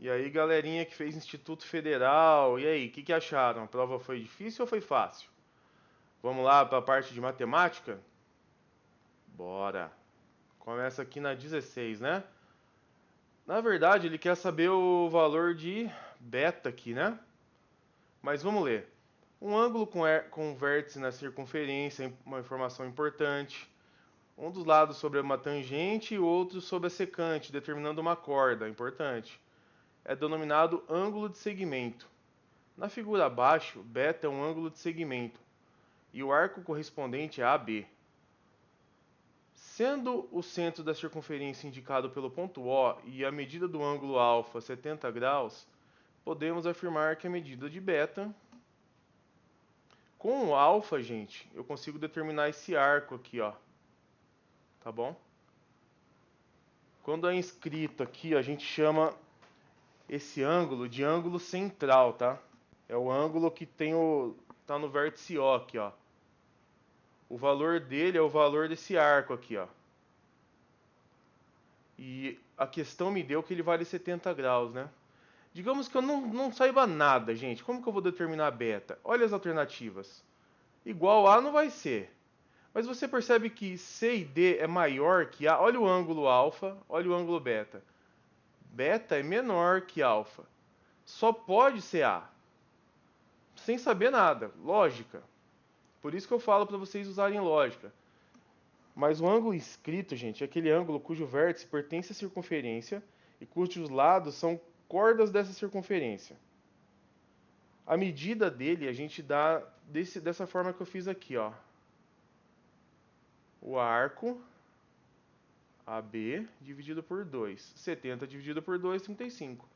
E aí, galerinha que fez Instituto Federal, e aí, o que acharam? A prova foi difícil ou foi fácil? Vamos lá para a parte de matemática? Bora! Começa aqui na 16, né? Na verdade, ele quer saber o valor de beta aqui, né? Mas vamos ler. Um ângulo com vértice na circunferência é uma informação importante. Um dos lados sobre uma tangente e o outro sobre a secante, determinando uma corda, importante. É denominado ângulo de segmento. Na figura abaixo, beta é um ângulo de segmento e o arco correspondente é AB. Sendo o centro da circunferência indicado pelo ponto O e a medida do ângulo alfa 70 graus, podemos afirmar que a medida de beta, com o alfa, gente, eu consigo determinar esse arco aqui, ó. Tá bom? Quando é inscrito aqui, a gente chama esse ângulo de ângulo central, tá? É o ângulo que tem tá no vértice O aqui, ó. O valor dele é o valor desse arco aqui, ó. E a questão me deu que ele vale 70 graus, né? Digamos que eu não saiba nada, gente. Como que eu vou determinar a beta? Olha as alternativas. Igual A não vai ser. Mas você percebe que C e D é maior que A. Olha o ângulo alfa, olha o ângulo beta. Beta é menor que alfa. Só pode ser A. Sem saber nada. Lógica. Por isso que eu falo para vocês usarem lógica. Mas o ângulo inscrito, gente, é aquele ângulo cujo vértice pertence à circunferência e cujos lados são cordas dessa circunferência. A medida dele a gente dá dessa forma que eu fiz aqui, ó. O arco AB dividido por 2. 70 dividido por 2, 35.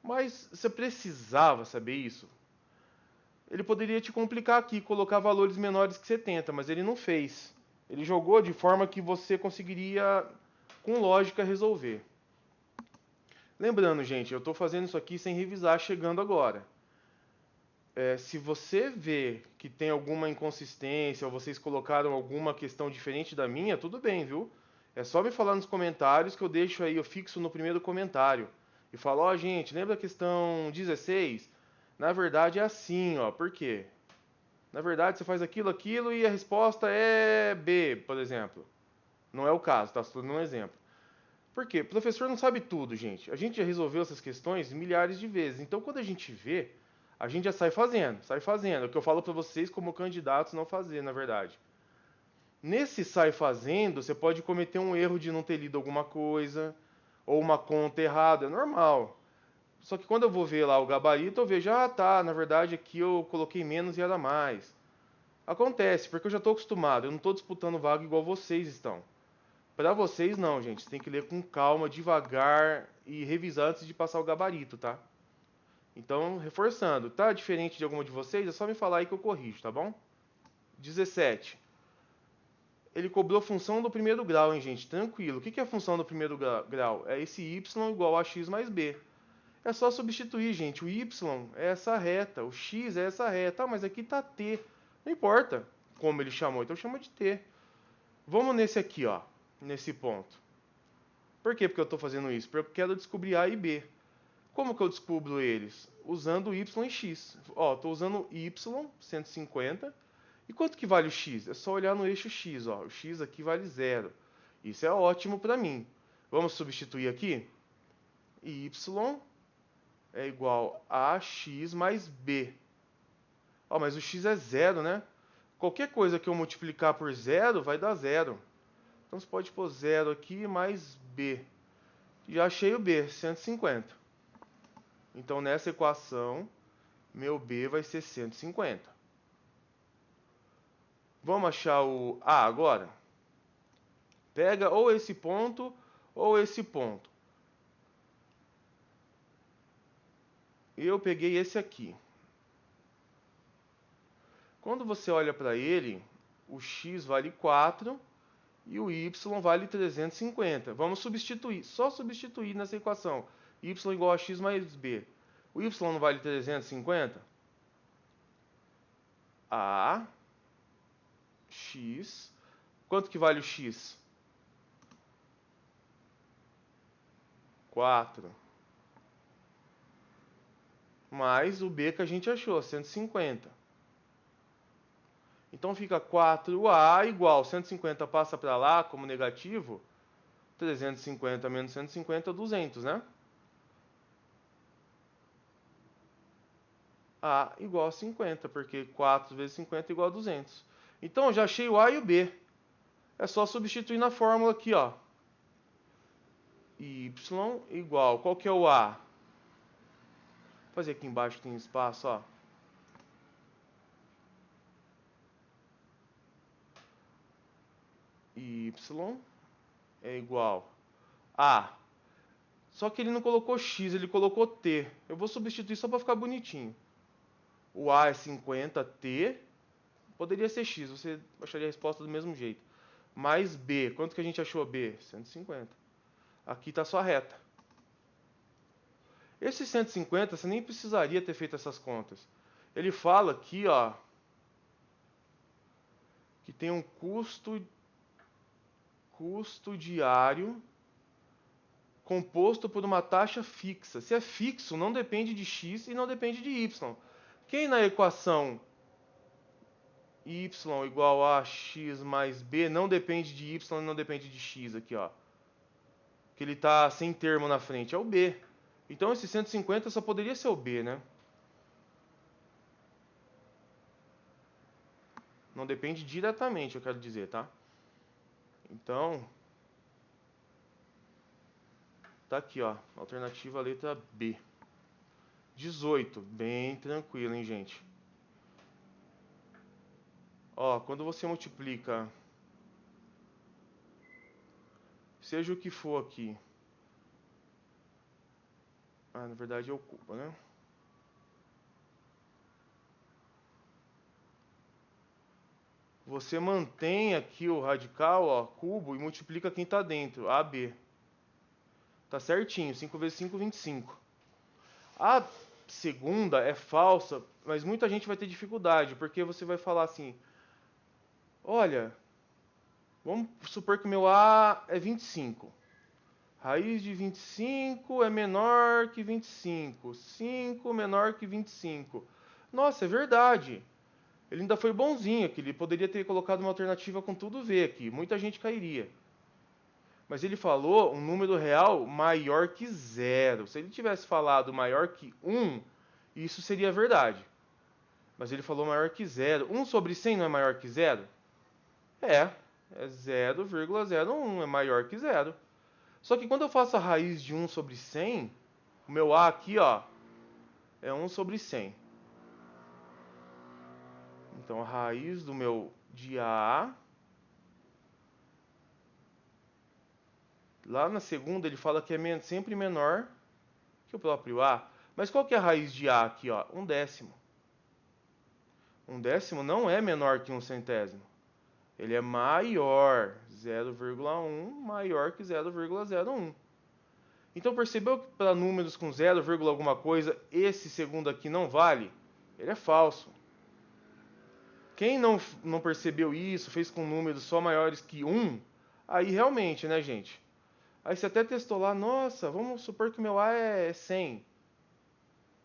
Mas você precisava saber isso? Ele poderia te complicar aqui, colocar valores menores que 70, mas ele não fez. Ele jogou de forma que você conseguiria, com lógica, resolver. Lembrando, gente, eu estou fazendo isso aqui sem revisar, chegando agora. Se você vê que tem alguma inconsistência ou vocês colocaram alguma questão diferente da minha, tudo bem, viu? É só me falar nos comentários que eu deixo aí, eu fixo no primeiro comentário. E falo, ó, gente, lembra a questão 16? Na verdade é assim, ó. Por quê? Na verdade você faz aquilo, aquilo e a resposta é B, por exemplo. Não é o caso, tá? Estou dando um exemplo. Por quê? O professor não sabe tudo, gente. A gente já resolveu essas questões milhares de vezes. Então, quando a gente vê, a gente já sai fazendo, sai fazendo. É o que eu falo para vocês como candidatos não fazer, na verdade. Nesse sai fazendo, você pode cometer um erro de não ter lido alguma coisa, ou uma conta errada, é normal. Só que quando eu vou ver lá o gabarito, eu vejo, ah, tá, na verdade aqui eu coloquei menos e era mais. Acontece, porque eu já estou acostumado, eu não estou disputando vaga igual vocês estão. Para vocês não, gente. Você tem que ler com calma, devagar e revisar antes de passar o gabarito, tá? Então, reforçando, tá diferente de alguma de vocês, é só me falar aí que eu corrijo, tá bom? 17. Ele cobrou a função do primeiro grau, hein, gente? Tranquilo. O que é a função do primeiro grau? É esse y igual a x mais b. É só substituir, gente. O y é essa reta, o x é essa reta. Ah, mas aqui tá t. Não importa como ele chamou, então chama de t. Vamos nesse aqui, ó. Nesse ponto. Por que porque eu estou fazendo isso? Porque eu quero descobrir A e B. Como que eu descubro eles? Usando y e x. Ó, estou usando y, 150. E quanto que vale o x? É só olhar no eixo x. Ó. O x aqui vale zero. Isso é ótimo para mim. Vamos substituir aqui? Y é igual a x mais b. Ó, mas o x é zero, né? Qualquer coisa que eu multiplicar por zero vai dar zero. Então você pode pôr zero aqui mais b. Já achei o b, 150. Então, nessa equação, meu B vai ser 150. Vamos achar o A agora? Pega ou esse ponto ou esse ponto. Eu peguei esse aqui. Quando você olha para ele, o x vale 4 e o y vale 350. Vamos substituir, só substituir nessa equação. Y igual a x mais b. O y não vale 350? A, x. Quanto que vale o x? 4. mais o b que a gente achou, 150. Então fica 4a igual 150 passa para lá como negativo, 350 menos 150, 200, né? A igual a 50, porque 4 vezes 50 é igual a 200. Então eu já achei o A e o B. É só substituir na fórmula aqui, ó. Y igual, qual que é o A? Vou fazer aqui embaixo que tem espaço, ó. Y é igual a. Só que ele não colocou x, ele colocou t. Eu vou substituir só para ficar bonitinho. O a é 50t, poderia ser x, você acharia a resposta do mesmo jeito. Mais b, quanto que a gente achou b? 150. Aqui está só a reta. Esse 150, você nem precisaria ter feito essas contas. Ele fala aqui, ó, que tem um custo diário composto por uma taxa fixa. Se é fixo, não depende de x e não depende de y. Quem na equação y igual a x mais b não depende de y e não depende de x aqui, ó. Que ele está sem termo na frente, é o b. Então esse 150 só poderia ser o b, né? Não depende diretamente, eu quero dizer, tá? Então, tá aqui, ó, alternativa letra B. 18, bem tranquilo, hein, gente? Ó, quando você multiplica, seja o que for aqui. Ah, na verdade é o cubo, né? Você mantém aqui o radical, ó, cubo, e multiplica quem tá dentro, AB. Tá certinho, 5 vezes 5, 25. A segunda é falsa, mas muita gente vai ter dificuldade, porque você vai falar assim, olha, vamos supor que o meu A é 25. Raiz de 25 é menor que 25. 5 menor que 25. Nossa, é verdade. Ele ainda foi bonzinho aqui. Ele poderia ter colocado uma alternativa com tudo V aqui. Muita gente cairia. Mas ele falou um número real maior que zero. Se ele tivesse falado maior que 1, isso seria verdade. Mas ele falou maior que zero. 1 sobre 100 não é maior que zero? É 0,01. É maior que zero. Só que quando eu faço a raiz de 1 sobre 100, o meu A aqui, ó, é 1 sobre 100. Então, a raiz do meu de A, lá na segunda ele fala que é sempre menor que o próprio A. Mas qual que é a raiz de A aqui, ó? 1/10. 1/10 não é menor que 1/100. Ele é maior, 0,1 maior que 0,01. Então percebeu que para números com 0, alguma coisa, esse segundo aqui não vale? Ele é falso. Quem não percebeu isso, fez com números só maiores que 1, aí realmente, né, gente? Aí você até testou lá, nossa, vamos supor que o meu A é 100.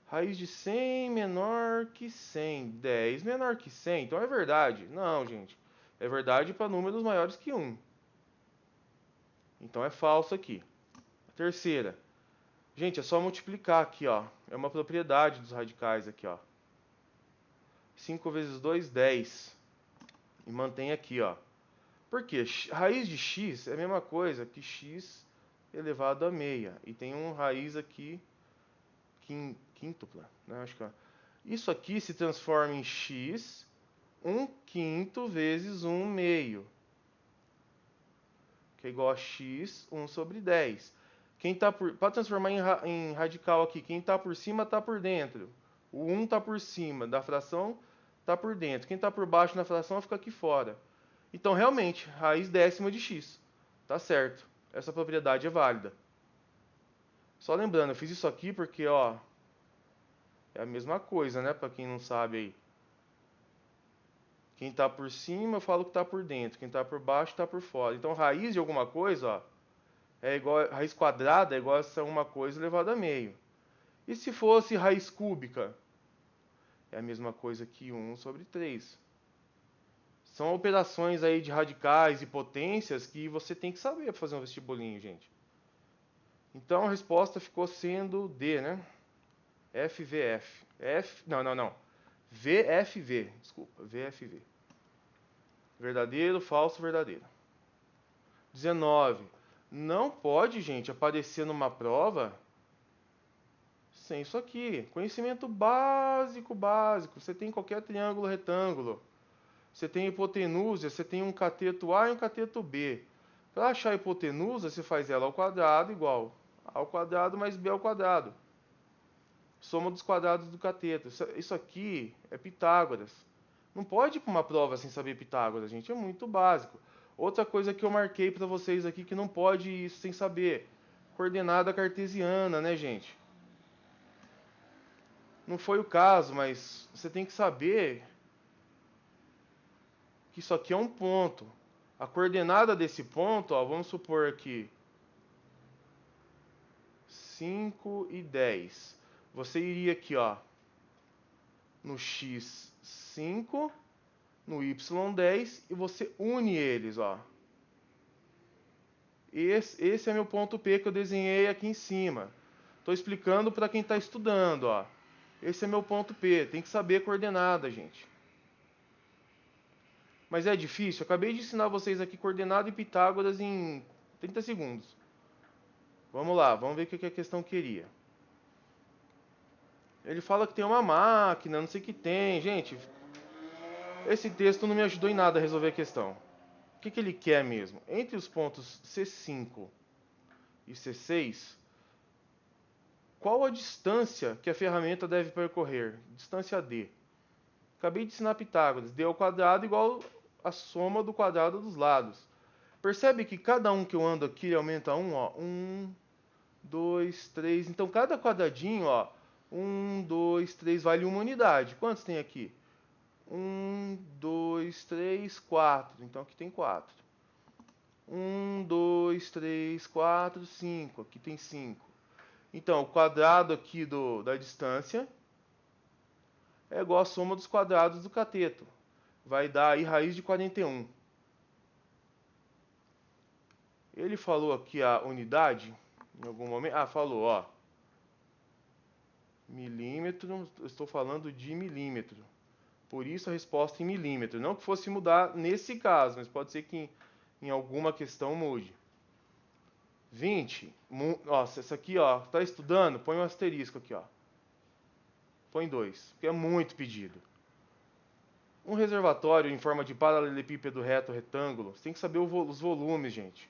Raiz de 100 menor que 100. 10 menor que 100. Então é verdade. Não, gente. É verdade para números maiores que 1. Então é falso aqui. A terceira. Gente, é só multiplicar aqui, ó. É uma propriedade dos radicais aqui, ó. 5 vezes 2, 10. E mantém aqui, ó. Por quê? Raiz de x é a mesma coisa que x elevado a meia. E tem um raiz aqui quíntupla, né? Acho que, ó. Isso aqui se transforma em x 1/5 vezes 1 meio, que é igual a x 1 sobre 10. Para transformar em radical aqui, quem está por cima está por dentro. O 1 está por cima da fração, está por dentro. Quem está por baixo na fração fica aqui fora. Então, realmente, raiz décima de x. Tá certo. Essa propriedade é válida. Só lembrando, eu fiz isso aqui porque, ó, é a mesma coisa, né? Para quem não sabe aí. Quem está por cima, eu falo que está por dentro. Quem está por baixo, está por fora. Então, raiz de alguma coisa, ó, é igual, raiz quadrada é igual a alguma coisa elevado a meio. E se fosse raiz cúbica? É a mesma coisa que 1 sobre 3. São operações aí de radicais e potências que você tem que saber para fazer um vestibulinho, gente. Então a resposta ficou sendo D, né? FVF. Não. VFV, desculpa, VFV. Verdadeiro, falso, verdadeiro. 19. Não pode, gente, aparecer numa prova sem isso aqui. Conhecimento básico, básico. Você tem qualquer triângulo retângulo. Você tem hipotenusa, você tem um cateto A e um cateto B. Para achar a hipotenusa, você faz ela ao quadrado igual A ao quadrado mais B ao quadrado. Soma dos quadrados do cateto. Isso aqui é Pitágoras. Não pode ir para uma prova sem saber Pitágoras, gente. É muito básico. Outra coisa que eu marquei para vocês aqui que não pode ir isso sem saber. Coordenada cartesiana, né, gente? Não foi o caso, mas você tem que saber que isso aqui é um ponto. A coordenada desse ponto, ó, vamos supor aqui 5 e 10. Você iria aqui, ó, no x 5, no y 10 e você une eles, ó. Esse é meu ponto P que eu desenhei aqui em cima. Estou explicando para quem está estudando, ó. Esse é meu ponto P. Tem que saber coordenada, gente. Mas é difícil. Acabei de ensinar vocês aqui coordenada e Pitágoras em 30 segundos. Vamos lá, vamos ver o que a questão queria. Ele fala que tem uma máquina, não sei o que tem. Gente, esse texto não me ajudou em nada a resolver a questão. O que ele quer mesmo? Entre os pontos C5 e C6, qual a distância que a ferramenta deve percorrer? Distância D. Acabei de ensinar Pitágoras. D ao quadrado igual a soma do quadrado dos lados. Percebe que cada um que eu ando aqui aumenta um, ó. 1, 2, 3. Então cada quadradinho, ó. 1, 2, 3 vale uma unidade. Quantos tem aqui? 1, 2, 3, 4. Então aqui tem 4. 1, 2, 3, 4, 5. Aqui tem 5. Então o quadrado aqui da distância é igual a soma dos quadrados do cateto. Vai dar aí raiz de 41. Ele falou aqui a unidade em algum momento. Ah, falou, ó. Milímetro, eu estou falando de milímetro. Por isso a resposta em milímetro. Não que fosse mudar nesse caso, mas pode ser que em alguma questão mude. 20. Nossa, essa aqui, ó, tá estudando? Põe um asterisco aqui, ó. Põe 2, porque é muito pedido. Um reservatório em forma de paralelepípedo reto retângulo, você tem que saber os volumes, gente.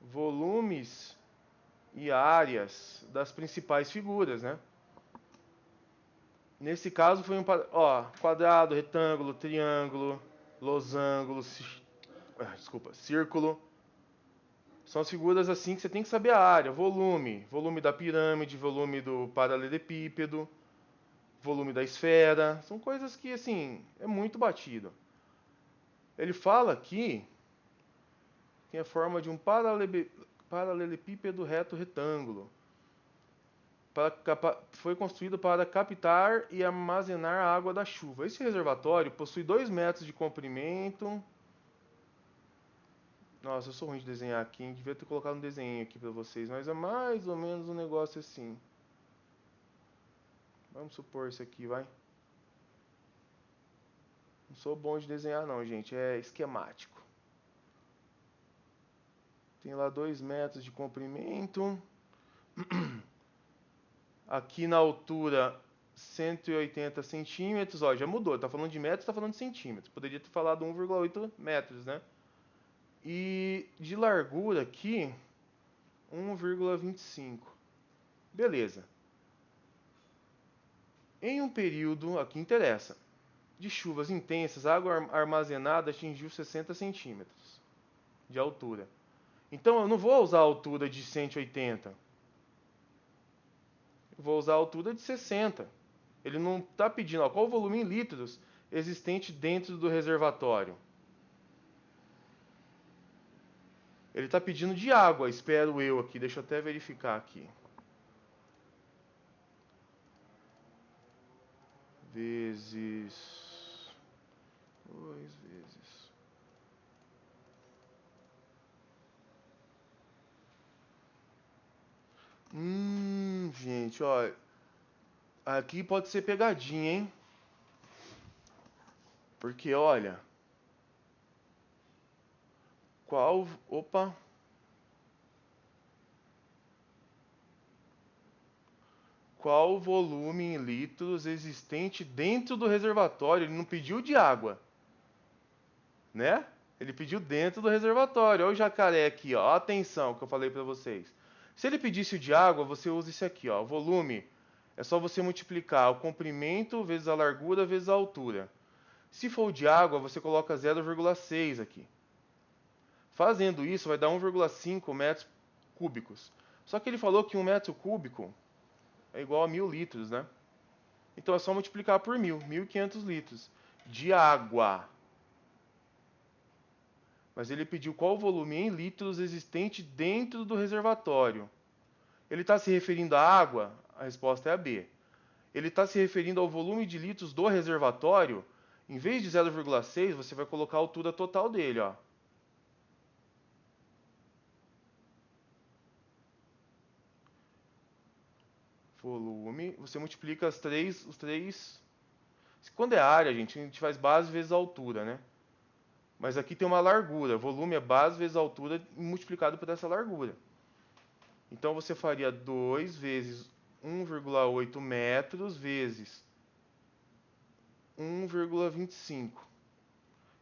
Volumes e áreas das principais figuras, né? Nesse caso foi ó, quadrado, retângulo, triângulo, losango, círculo. São as figuras assim que você tem que saber a área, volume da pirâmide, volume do paralelepípedo, volume da esfera. São coisas que assim é muito batido. Ele fala aqui tem a forma de um paralelepípedo reto retângulo. Foi construído para captar e armazenar a água da chuva. Esse reservatório possui 2 metros de comprimento. Nossa, eu sou ruim de desenhar aqui, hein? Devia ter colocado um desenho aqui para vocês, mas é mais ou menos um negócio assim. Vamos supor isso aqui, vai. Não sou bom de desenhar não, gente, é esquemático. Tem lá 2 metros de comprimento. Aqui na altura 180 centímetros, ó, já mudou, tá falando de metros, tá falando de centímetros. Poderia ter falado 1,8 metros, né? E de largura aqui 1,25. Beleza. Em um período, aqui interessa, de chuvas intensas, a água armazenada atingiu 60 centímetros de altura. Então eu não vou usar a altura de 180. Eu vou usar a altura de 60. Ele não está pedindo ó, qual o volume em litros existente dentro do reservatório. Ele está pedindo de água, espero eu aqui. Deixa eu até verificar aqui. Vezes 2 vezes. Gente, ó. Aqui pode ser pegadinha, hein? Porque, olha. Qual. Opa. Qual o volume em litros existente dentro do reservatório? Ele não pediu de água, né? Ele pediu dentro do reservatório. Olha o jacaré aqui, ó. Atenção que eu falei para vocês. Se ele pedisse o de água, você usa esse aqui, ó. O volume é só você multiplicar o comprimento vezes a largura vezes a altura. Se for o de água, você coloca 0,6 aqui. Fazendo isso, vai dar 1,5 metros cúbicos. Só que ele falou que 1 metro cúbico é igual a 1.000 litros, né? Então é só multiplicar por 1.500 litros de água. Mas ele pediu qual o volume em litros existente dentro do reservatório. Ele está se referindo à água? A resposta é a B. Ele está se referindo ao volume de litros do reservatório? Em vez de 0,6, você vai colocar a altura total dele, ó. Volume, você multiplica os três. Quando é área, gente, a gente faz base vezes a altura, né? Mas aqui tem uma largura. Volume é base vezes a altura multiplicado por essa largura. Então você faria 2 vezes 1,8 metros vezes 1,25.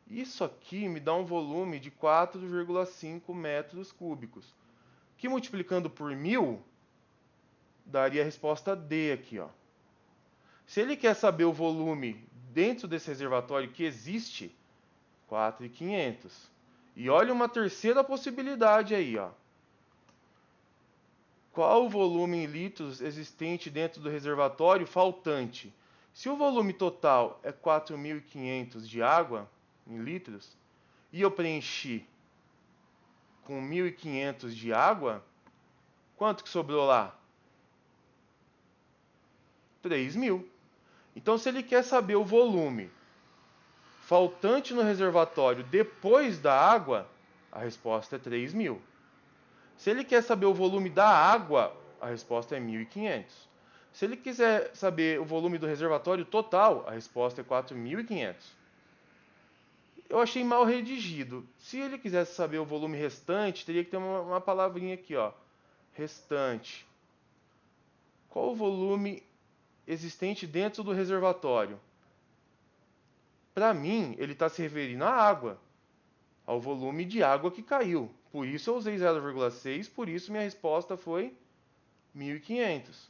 Isso aqui me dá um volume de 4,5 metros cúbicos. Que multiplicando por 1.000, daria a resposta D aqui, ó. Se ele quer saber o volume dentro desse reservatório que existe, 4.500. E olha uma terceira possibilidade aí, ó. Qual o volume em litros existente dentro do reservatório faltante? Se o volume total é 4.500 de água em litros e eu preenchi com 1.500 de água, quanto que sobrou lá? 3.000. Então, se ele quer saber o volume faltante no reservatório depois da água, a resposta é 3.000. Se ele quer saber o volume da água, a resposta é 1.500. Se ele quiser saber o volume do reservatório total, a resposta é 4.500. Eu achei mal redigido. Se ele quisesse saber o volume restante, teria que ter uma palavrinha aqui, ó. Restante. Qual o volume existente dentro do reservatório? Para mim, ele está se referindo à água, ao volume de água que caiu. Por isso eu usei 0,6, por isso minha resposta foi 1.500.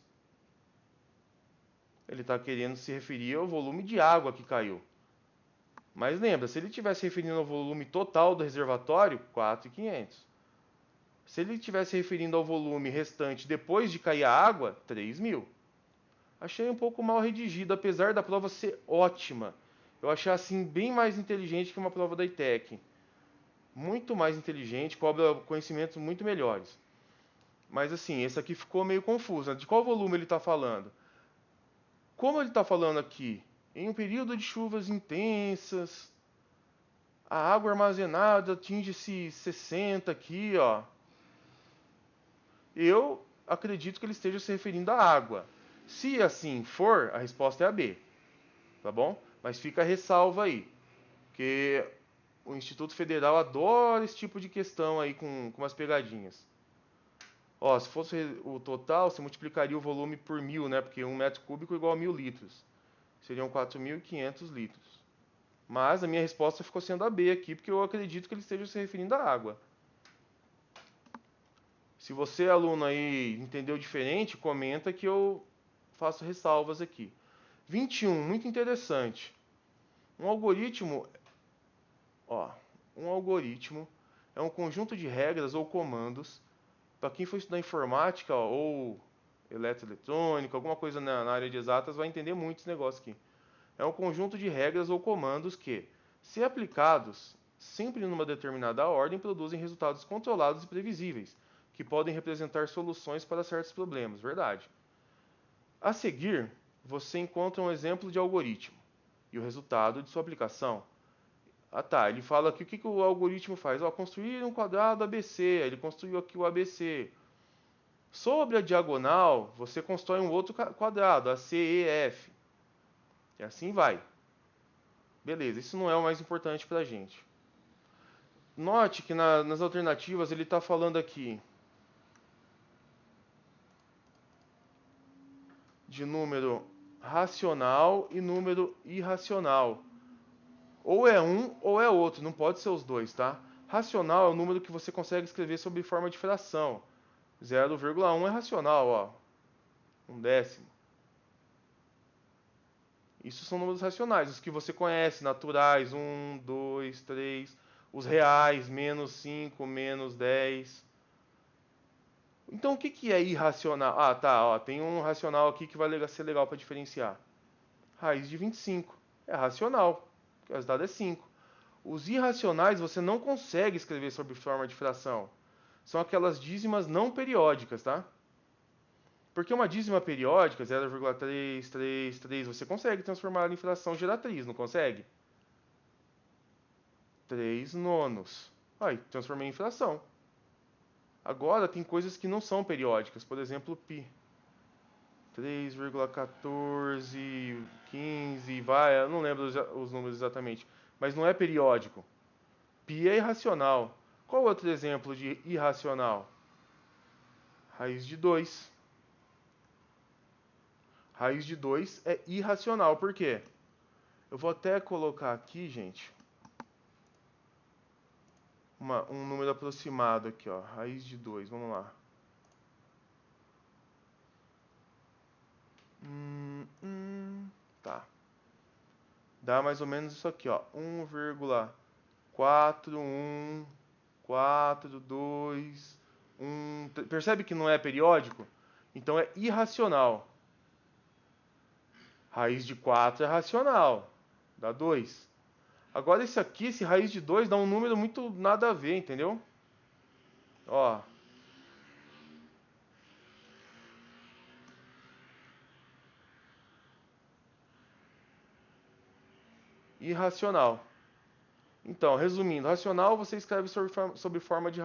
Ele está querendo se referir ao volume de água que caiu. Mas lembra, se ele estivesse referindo ao volume total do reservatório, 4.500. Se ele estivesse referindo ao volume restante depois de cair a água, 3.000. Achei um pouco mal redigido, apesar da prova ser ótima. Eu achei assim bem mais inteligente que uma prova da ITEC. Muito mais inteligente, cobra conhecimentos muito melhores. Mas assim, esse aqui ficou meio confuso. De qual volume ele está falando? Como ele está falando aqui? Em um período de chuvas intensas, a água armazenada atinge-se 60 aqui, ó. Eu acredito que ele esteja se referindo à água. Se assim for, a resposta é a B. Tá bom? Mas fica a ressalva aí. Porque o Instituto Federal adora esse tipo de questão aí com umas pegadinhas. Ó, se fosse o total, você multiplicaria o volume por 1.000, né? Porque 1 metro cúbico é igual a 1.000 litros. Seriam 4.500 litros. Mas a minha resposta ficou sendo a B aqui, porque eu acredito que ele esteja se referindo à água. Se você, aluno aí, entendeu diferente, comenta que eu faço ressalvas aqui. 21, muito interessante. Um algoritmo, ó, um algoritmo é um conjunto de regras ou comandos. Para quem for estudar informática, ó, ou eletroeletrônica, alguma coisa na área de exatas, vai entender muito esse negócio aqui. É um conjunto de regras ou comandos que, se aplicados, sempre numa determinada ordem, produzem resultados controlados e previsíveis, que podem representar soluções para certos problemas. Verdade. A seguir, você encontra um exemplo de algoritmo e o resultado de sua aplicação. Ah tá, ele fala aqui o que o algoritmo faz. Ó, construir um quadrado ABC, ele construiu aqui o ABC. Sobre a diagonal, você constrói um outro quadrado, a CEF. E assim vai. Beleza, isso não é o mais importante para a gente. Note que nas alternativas ele está falando aqui de número racional e número irracional. Ou é um ou é outro, não pode ser os dois, tá? Racional é o número que você consegue escrever sob forma de fração. 0,1 é racional, ó. Um décimo. Isso são números racionais, os que você conhece, naturais, 1, 2, 3, os reais, menos 5, menos 10. Então o que é irracional? Ah, tá, ó, tem um racional aqui que vai ser legal para diferenciar. Raiz de 25. É racional, porque o resultado é 5. Os irracionais você não consegue escrever sob forma de fração. São aquelas dízimas não periódicas, tá? Porque uma dízima periódica, 0,333, você consegue transformar ela em fração geratriz, não consegue? 3 nonos. Aí, transformei em fração. Agora, tem coisas que não são periódicas. Por exemplo, π. 3,1415, vai, eu não lembro os números exatamente. Mas não é periódico. Π é irracional. Qual outro exemplo de irracional? Raiz de 2. Raiz de 2 é irracional. Por quê? Eu vou até colocar aqui, gente, um número aproximado aqui, ó. Raiz de 2, vamos lá. Tá. Dá mais ou menos isso aqui, ó. 1,4142, 1. Percebe que não é periódico? Então é irracional. Raiz de 4 é racional. Dá 2. Agora esse aqui, esse raiz de 2 dá um número muito nada a ver, entendeu? Ó. Irracional. Então, resumindo, racional você escreve sob forma de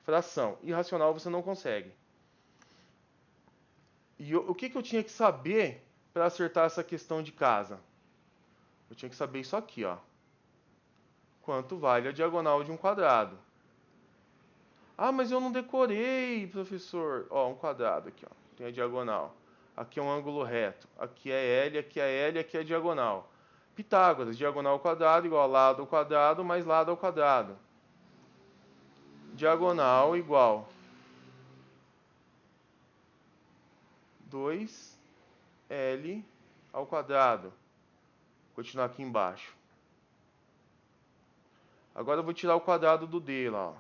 fração. Irracional você não consegue. E o que eu tinha que saber para acertar essa questão de casa? Eu tinha que saber isso aqui, ó. Quanto vale a diagonal de um quadrado? Ah, mas eu não decorei, professor. Ó, um quadrado aqui, ó. Tem a diagonal. Aqui é um ângulo reto. Aqui é L, aqui é L, aqui é diagonal. Pitágoras, diagonal ao quadrado igual a lado ao quadrado mais lado ao quadrado. Diagonal igual 2L ao quadrado. Vou continuar aqui embaixo. Agora eu vou tirar o quadrado do D lá, ó.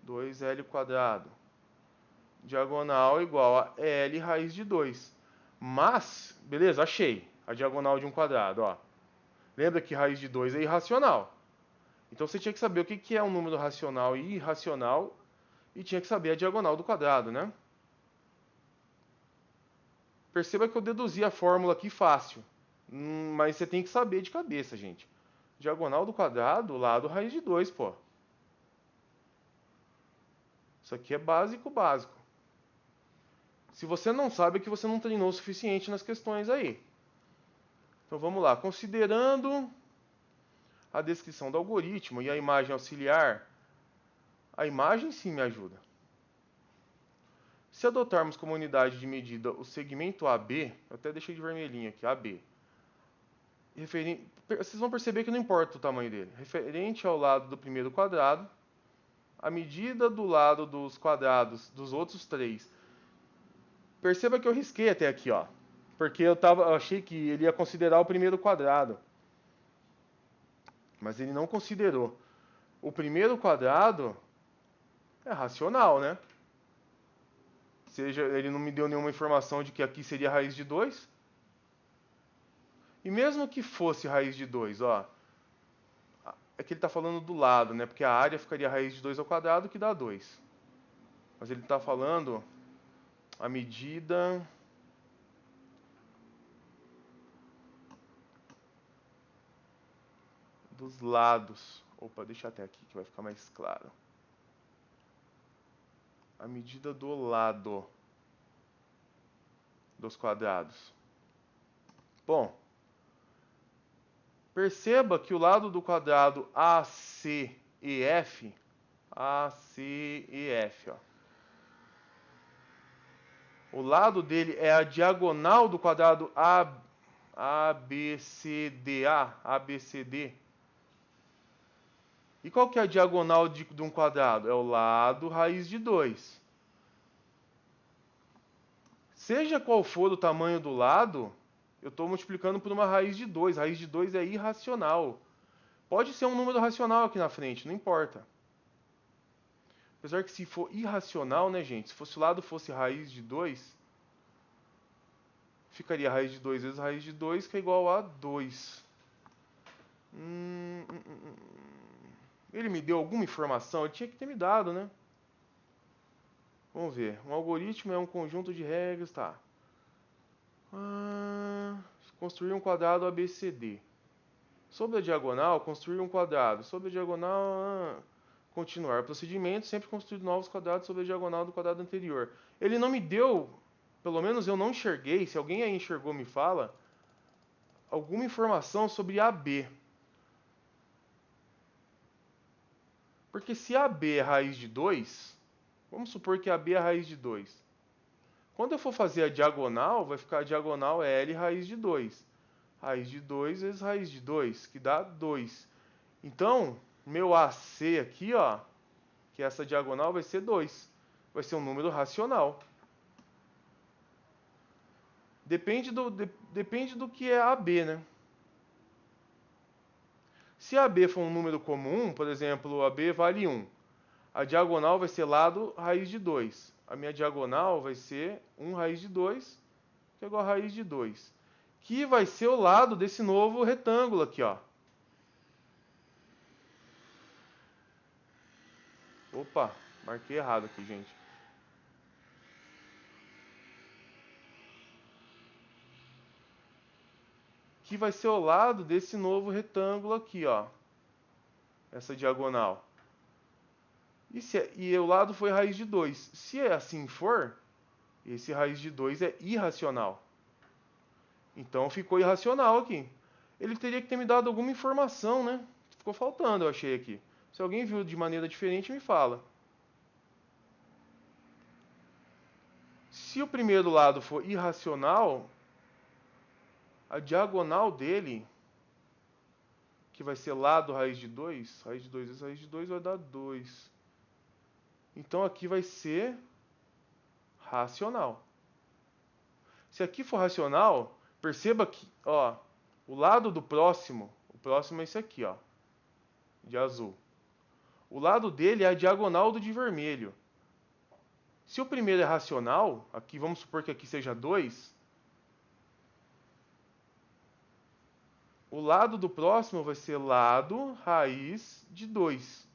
2L quadrado. Diagonal igual a L raiz de 2. Mas, beleza, achei a diagonal de um quadrado, ó. Lembra que raiz de 2 é irracional. Então você tinha que saber o que é um número racional e irracional e tinha que saber a diagonal do quadrado, né? Perceba que eu deduzi a fórmula aqui fácil. Mas você tem que saber de cabeça, gente. Diagonal do quadrado, lado raiz de 2, pô. Isso aqui é básico, básico. Se você não sabe, é que você não treinou o suficiente nas questões aí. Então vamos lá. Considerando a descrição do algoritmo e a imagem auxiliar, a imagem sim me ajuda. Se adotarmos como unidade de medida o segmento AB, eu até deixei de vermelhinho aqui, AB. Vocês vão perceber que não importa o tamanho dele. Referente ao lado do primeiro quadrado, a medida do lado dos quadrados dos outros três. Perceba que eu risquei até aqui, ó. Porque eu achei que ele ia considerar o primeiro quadrado. Mas ele não considerou. O primeiro quadrado é racional, né? Seja, ele não me deu nenhuma informação de que aqui seria raiz de 2. E mesmo que fosse raiz de 2, ó. é que ele está falando do lado, né? Porque a área ficaria raiz de 2 ao quadrado, que dá 2. Mas ele está falando a medida dos lados. Opa, deixa até aqui que vai ficar mais claro. A medida do lado dos quadrados. Bom, perceba que o lado do quadrado ACEF, ó, o lado dele é a diagonal do quadrado ABCD. E qual que é a diagonal de um quadrado? É o lado raiz de 2. Seja qual for o tamanho do lado, eu estou multiplicando por uma raiz de 2. Raiz de 2 é irracional. Pode ser um número racional aqui na frente, não importa. Apesar que se for irracional, né, gente? Se fosse o lado fosse raiz de 2, ficaria raiz de 2 vezes raiz de 2, que é igual a 2. Ele me deu alguma informação? Ele tinha que ter me dado, né? Vamos ver. Um algoritmo é um conjunto de regras, tá? Construir um quadrado ABCD. Sobre a diagonal, construir um quadrado. Sobre a diagonal, continuar. Procedimento, sempre construir novos quadrados sobre a diagonal do quadrado anterior. Ele não me deu, pelo menos eu não enxerguei, se alguém aí enxergou me fala, alguma informação sobre AB. Porque se AB é raiz de 2, vamos supor que AB é raiz de 2. Quando eu for fazer a diagonal, vai ficar a diagonal L raiz de 2. Raiz de 2 vezes raiz de 2, que dá 2. Então, meu AC aqui, ó, que essa diagonal vai ser 2. Vai ser um número racional. Depende do que é AB, né? Se AB for um número comum, por exemplo, AB vale 1. A diagonal vai ser lado raiz de 2. A minha diagonal vai ser 1 raiz de 2, que é igual a raiz de 2. Que vai ser o lado desse novo retângulo aqui, ó. Opa, marquei errado aqui, gente. Que vai ser o lado desse novo retângulo aqui, ó. Essa diagonal. E o lado foi raiz de 2. Se assim for, esse raiz de 2 é irracional. Então ficou irracional aqui. Ele teria que ter me dado alguma informação, né? Ficou faltando, eu achei aqui. Se alguém viu de maneira diferente, me fala. Se o primeiro lado for irracional, a diagonal dele, que vai ser lado raiz de 2 vezes raiz de 2 vai dar 2. Então aqui vai ser racional. Se aqui for racional, perceba que, ó, o lado do próximo, o próximo é esse aqui, ó, de azul. O lado dele é a diagonal do de vermelho. Se o primeiro é racional, aqui vamos supor que aqui seja 2, o lado do próximo vai ser lado raiz de 2.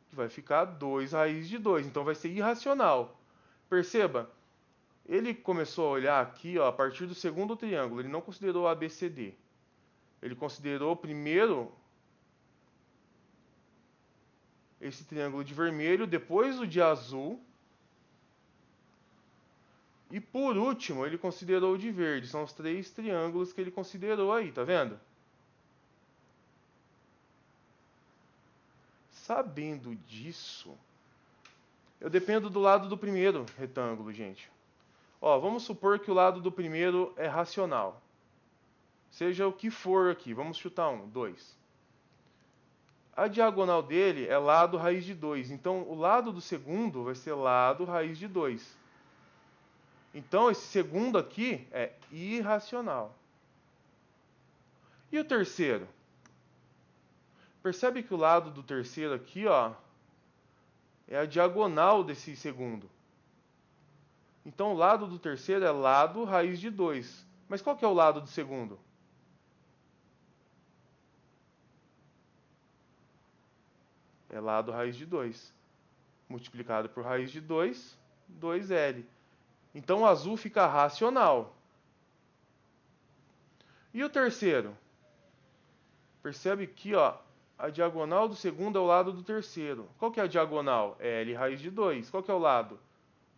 Que vai ficar 2 raiz de 2. Então vai ser irracional. Perceba, ele começou a olhar aqui, ó, a partir do segundo triângulo. Ele não considerou ABCD. Ele considerou primeiro esse triângulo de vermelho, depois o de azul. E por último, ele considerou o de verde. São os 3 triângulos que ele considerou aí, tá vendo? Sabendo disso, eu dependo do lado do primeiro retângulo, gente. Ó, vamos supor que o lado do primeiro é racional. Seja o que for aqui, vamos chutar 1, 2. A diagonal dele é lado raiz de 2. Então, o lado do segundo vai ser lado raiz de 2. Então, esse segundo aqui é irracional. E o terceiro? Percebe que o lado do terceiro aqui, ó, é a diagonal desse segundo. Então, o lado do terceiro é lado raiz de 2. Mas qual que é o lado do segundo? É lado raiz de 2. Multiplicado por raiz de 2, 2L. Então o azul fica racional. E o terceiro? Percebe que ó, a diagonal do segundo é o lado do terceiro. Qual que é a diagonal? É L raiz de 2. Qual que é o lado?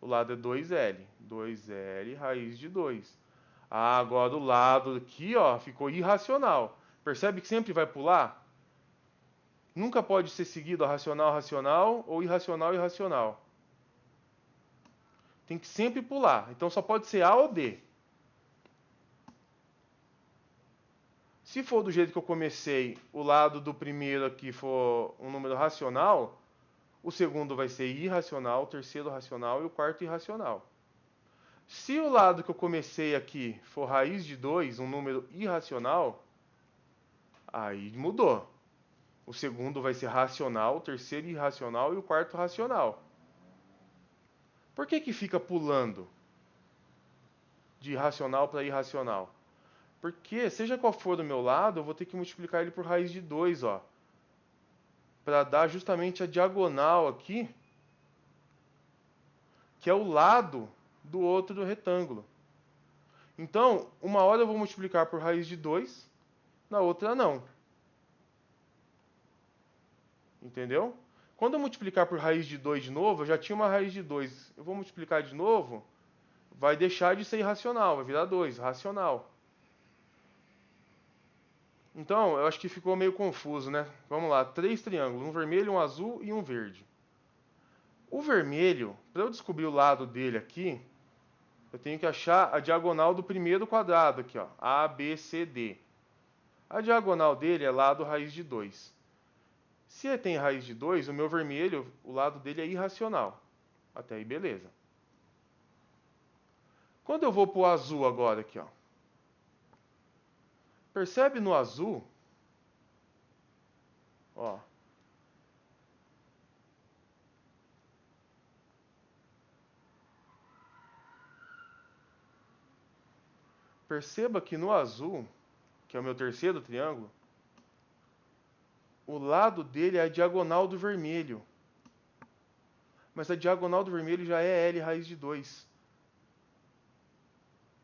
O lado é 2L. 2L raiz de 2. Ah, agora o lado aqui ó, ficou irracional. Percebe que sempre vai pular? Nunca pode ser seguido a racional, racional ou irracional, irracional. Tem que sempre pular. Então só pode ser A ou D. Se for do jeito que eu comecei, o lado do primeiro aqui for um número racional, o segundo vai ser irracional, o terceiro racional e o quarto irracional. Se o lado que eu comecei aqui for raiz de 2, um número irracional, aí mudou. O segundo vai ser racional, o terceiro irracional e o quarto racional. Por que que fica pulando de irracional para irracional? Porque, seja qual for do meu lado, eu vou ter que multiplicar ele por raiz de 2, ó. Para dar justamente a diagonal aqui, que é o lado do outro retângulo. Então, uma hora eu vou multiplicar por raiz de 2, na outra não. Entendeu? Quando eu multiplicar por raiz de 2 de novo, eu já tinha uma raiz de 2. Eu vou multiplicar de novo, vai deixar de ser irracional, vai virar 2, racional. Então, eu acho que ficou meio confuso, né? Vamos lá, 3 triângulos, um vermelho, um azul e um verde. O vermelho, para eu descobrir o lado dele aqui, eu tenho que achar a diagonal do primeiro quadrado aqui, ó, A, B, C, D. A diagonal dele é lado raiz de 2. Se ele tem raiz de 2, o meu vermelho, o lado dele é irracional. Até aí, beleza. Quando eu vou para o azul agora aqui, ó. Percebe no azul, ó. Perceba que no azul, que é o meu terceiro triângulo, o lado dele é a diagonal do vermelho. Mas a diagonal do vermelho já é L raiz de 2.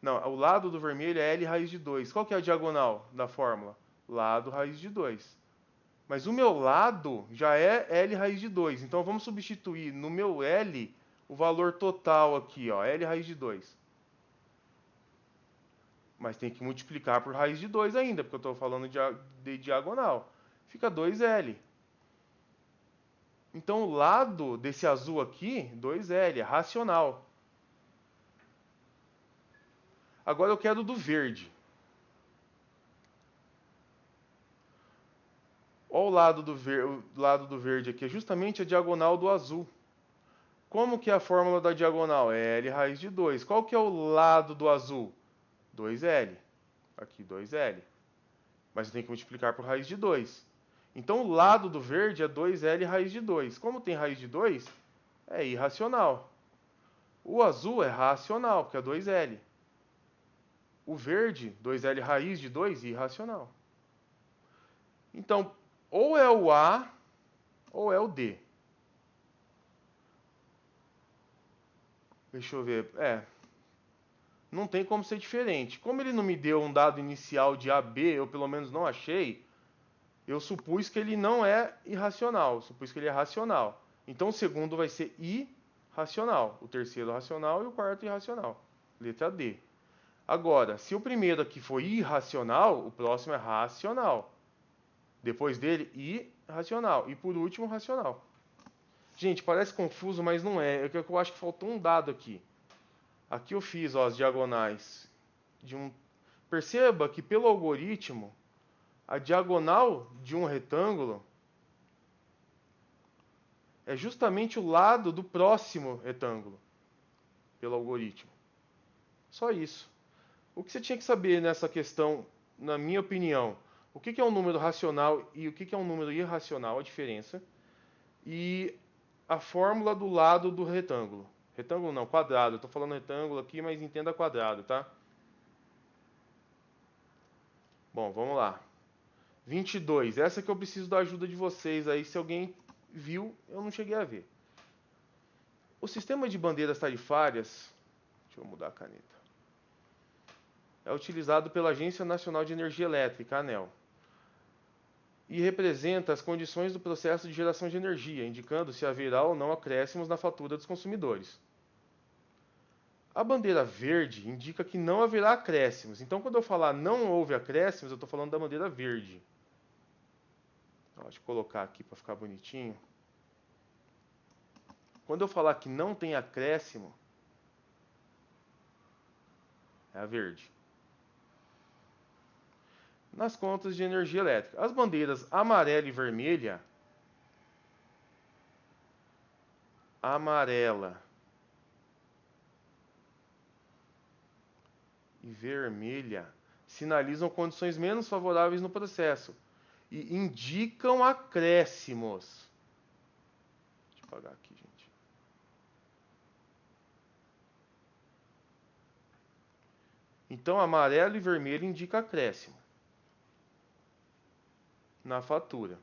Não, o lado do vermelho é L raiz de 2. Qual que é a diagonal da fórmula? Lado raiz de 2. Mas o meu lado já é L raiz de 2. Então vamos substituir no meu L o valor total aqui, ó, L raiz de 2. Mas tem que multiplicar por raiz de 2 ainda, porque eu estou falando de diagonal. Fica 2L. Então o lado desse azul aqui, 2L, é racional. Agora eu quero do verde. Olha o lado do verde aqui, é justamente a diagonal do azul. Como que é a fórmula da diagonal? É L raiz de 2. Qual que é o lado do azul? 2L. Aqui, 2L. Mas eu tenho que multiplicar por raiz de 2. Então o lado do verde é 2L raiz de 2. Como tem raiz de 2, é irracional. O azul é racional, porque é 2L. O verde, 2L raiz de 2, irracional. Então, ou é o A, ou é o D. Deixa eu ver. Não tem como ser diferente. Como ele não me deu um dado inicial de AB, eu pelo menos não achei, eu supus que ele não é irracional, eu supus que ele é racional. Então o segundo vai ser irracional, o terceiro racional e o quarto irracional. Letra D. Agora, se o primeiro aqui for irracional, o próximo é racional. Depois dele, irracional. E por último, racional. Gente, parece confuso, mas não é. Eu acho que faltou um dado aqui. Aqui eu fiz ó, as diagonais de um. Perceba que pelo algoritmo, a diagonal de um retângulo é justamente o lado do próximo retângulo, pelo algoritmo. Só isso. O que você tinha que saber nessa questão, na minha opinião, o que é um número racional e o que é um número irracional, a diferença, e a fórmula do lado do retângulo. Retângulo não, quadrado. Eu estou falando retângulo aqui, mas entenda quadrado, tá? Bom, vamos lá. 22. Essa que eu preciso da ajuda de vocês aí, se alguém viu, eu não cheguei a ver. O sistema de bandeiras tarifárias, deixa eu mudar a caneta, é utilizado pela Agência Nacional de Energia Elétrica, ANEEL, e representa as condições do processo de geração de energia, indicando se haverá ou não acréscimos na fatura dos consumidores. A bandeira verde indica que não haverá acréscimos. Então, quando eu falar não houve acréscimos, eu estou falando da bandeira verde. Deixa eu colocar aqui para ficar bonitinho. Quando eu falar que não tem acréscimo, é a verde. Nas contas de energia elétrica, as bandeiras amarela e vermelha, amarela e vermelha, sinalizam condições menos favoráveis no processo e indicam acréscimos. Deixa eu apagar aqui, gente. Então, amarelo e vermelho indica acréscimo na fatura.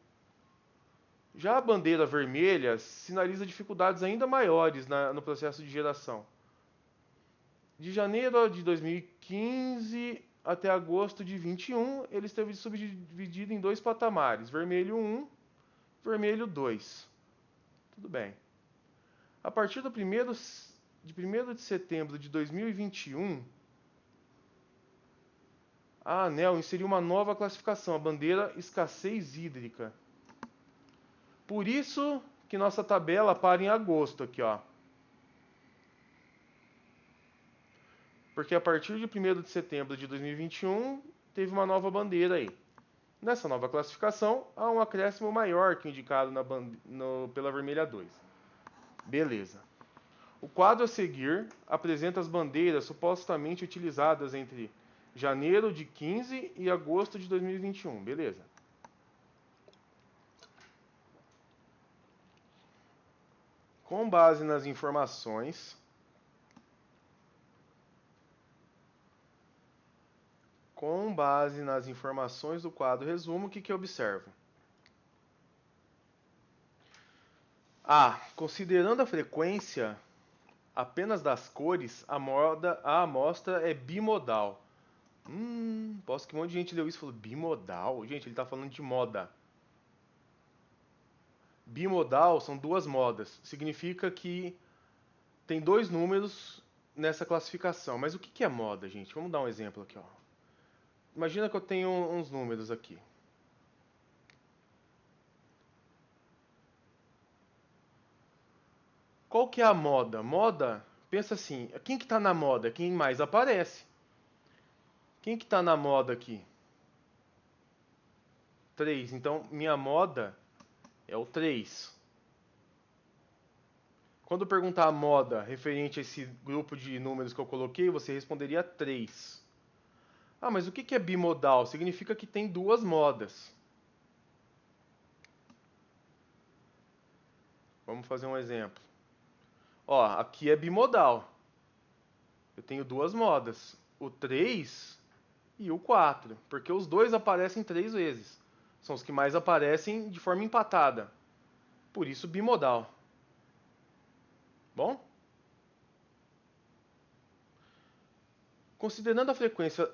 Já a bandeira vermelha sinaliza dificuldades ainda maiores no processo de geração. De janeiro de 2015 até agosto de 2021, ele esteve subdividido em dois patamares, vermelho 1, vermelho 2. Tudo bem. A partir de 1º de setembro de 2021, a ANEEL inseriu uma nova classificação, a bandeira escassez hídrica. Por isso que nossa tabela para em agosto aqui, ó. Porque a partir de 1º de setembro de 2021, teve uma nova bandeira aí. Nessa nova classificação, há um acréscimo maior que o indicado pela vermelha 2. Beleza. O quadro a seguir apresenta as bandeiras supostamente utilizadas entre janeiro de 15 e agosto de 2021. Beleza. Com base nas informações do quadro resumo, o que eu observo? Considerando a frequência apenas das cores, a amostra é bimodal. Posso que um monte de gente leu isso e falou, bimodal? Gente, ele está falando de moda. Bimodal são duas modas. Significa que tem dois números nessa classificação. Mas o que é moda, gente? Vamos dar um exemplo aqui, ó. Imagina que eu tenho uns números aqui. Qual que é a moda? Moda, pensa assim, quem que está na moda? Quem mais aparece. Quem que está na moda aqui? 3. Então, minha moda é o 3. Quando eu perguntar a moda referente a esse grupo de números que eu coloquei, você responderia 3. Mas o que é bimodal? Significa que tem duas modas. Vamos fazer um exemplo. Aqui é bimodal. Eu tenho duas modas, o 3 e o 4, porque os dois aparecem 3 vezes. São os que mais aparecem de forma empatada. Por isso, bimodal. Bom? Considerando a frequência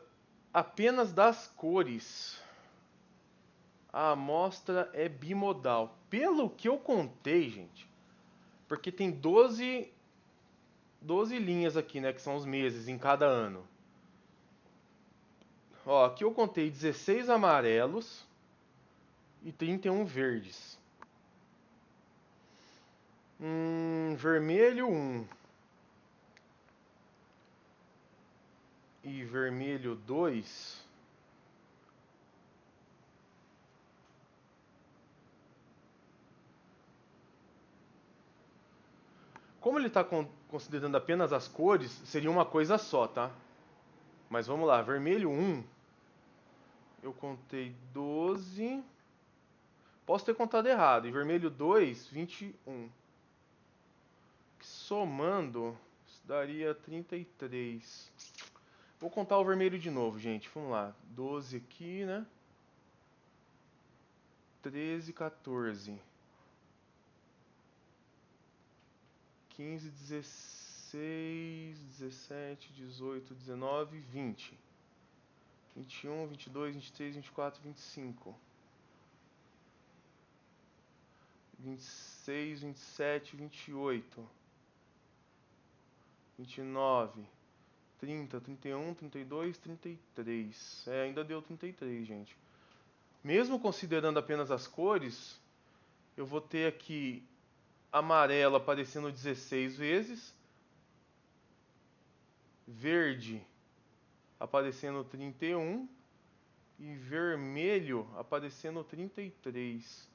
apenas das cores, a amostra é bimodal. Pelo que eu contei, gente, porque tem 12 linhas aqui, né, que são os meses em cada ano. Aqui eu contei 16 amarelos e 31 verdes. Vermelho 1 e vermelho 2. Como ele está considerando apenas as cores, seria uma coisa só, tá? Mas vamos lá, vermelho 1, eu contei 12. Posso ter contado errado. E vermelho 2, 21. Somando, isso daria 33. Vou contar o vermelho de novo, gente. Vamos lá. 12 aqui, né? 13, 14. 15, 16, 17, 18, 19, 20. 21, 22, 23, 24, 25. 26, 27, 28. 29, 30, 31, 32, 33. Ainda deu 33, gente. Mesmo considerando apenas as cores, eu vou ter aqui amarelo aparecendo 16 vezes, verde aparecendo 31 e vermelho aparecendo 33.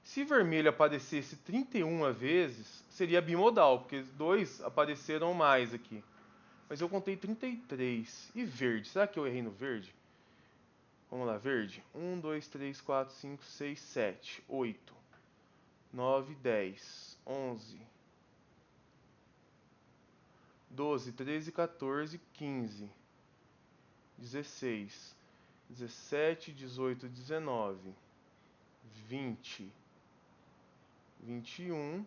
Se vermelho aparecesse 31 vezes, seria bimodal, porque dois apareceram mais aqui. Mas eu contei 33. E verde? Será que eu errei no verde? Vamos lá, verde. 1, 2, 3, 4, 5, 6, 7, 8, 9, 10, 11, 12, 13, 14, 15, 16, 17, 18, 19, 20, 21,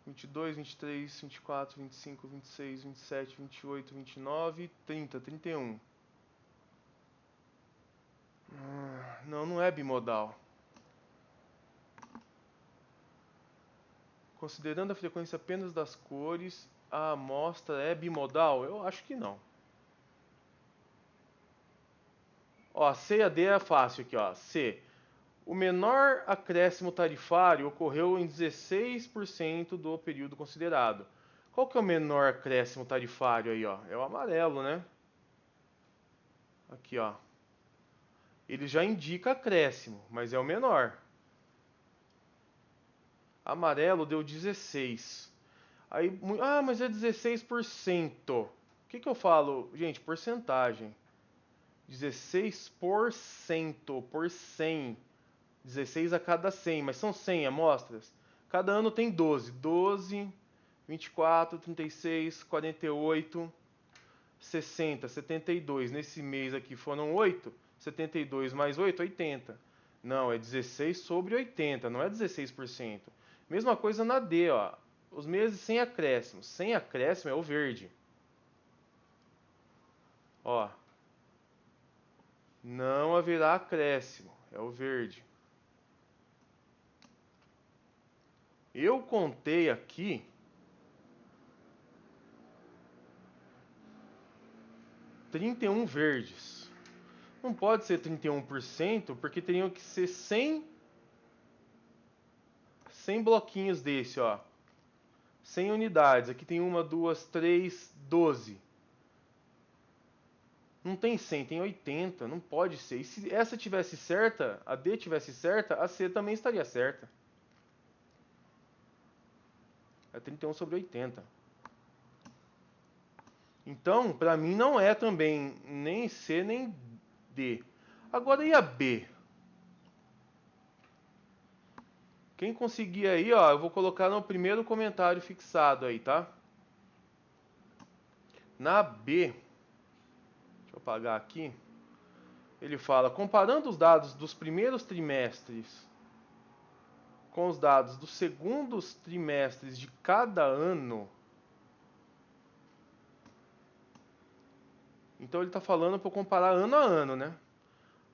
22, 23, 24, 25, 26, 27, 28, 29, 30, 31. Não, não é bimodal. Considerando a frequência apenas das cores, a amostra é bimodal? Eu acho que não. Ó, C e a D é fácil aqui, ó. C. O menor acréscimo tarifário ocorreu em 16% do período considerado. Qual que é o menor acréscimo tarifário aí, ó? É o amarelo, né? Aqui, ó. Ele já indica acréscimo, mas é o menor. Amarelo deu 16. Aí, mas é 16%. O que eu falo? Gente, porcentagem. 16% por 100. 16 a cada 100, mas são 100 amostras. Cada ano tem 12. 12, 24, 36, 48, 60, 72. Nesse mês aqui foram 8. 72 mais 8, 80. Não, é 16 sobre 80, não é 16%. Mesma coisa na D, ó. Os meses sem acréscimo. Sem acréscimo é o verde. Ó. Não haverá acréscimo. É o verde. Eu contei aqui 31 verdes. Não pode ser 31%, porque teriam que ser 100 bloquinhos desse, ó. 100 unidades. Aqui tem 1, 2, 3, 12. Não tem 100, tem 80. Não pode ser. E se essa tivesse certa, a D tivesse certa, a C também estaria certa. É 31 sobre 80. Então, para mim não é também nem C nem D. Agora e a B? Quem conseguir aí, ó, eu vou colocar no primeiro comentário fixado aí, tá? Na B, deixa eu apagar aqui. Ele fala: comparando os dados dos primeiros trimestres com os dados dos segundos trimestres de cada ano. Então ele está falando para comparar ano a ano, né?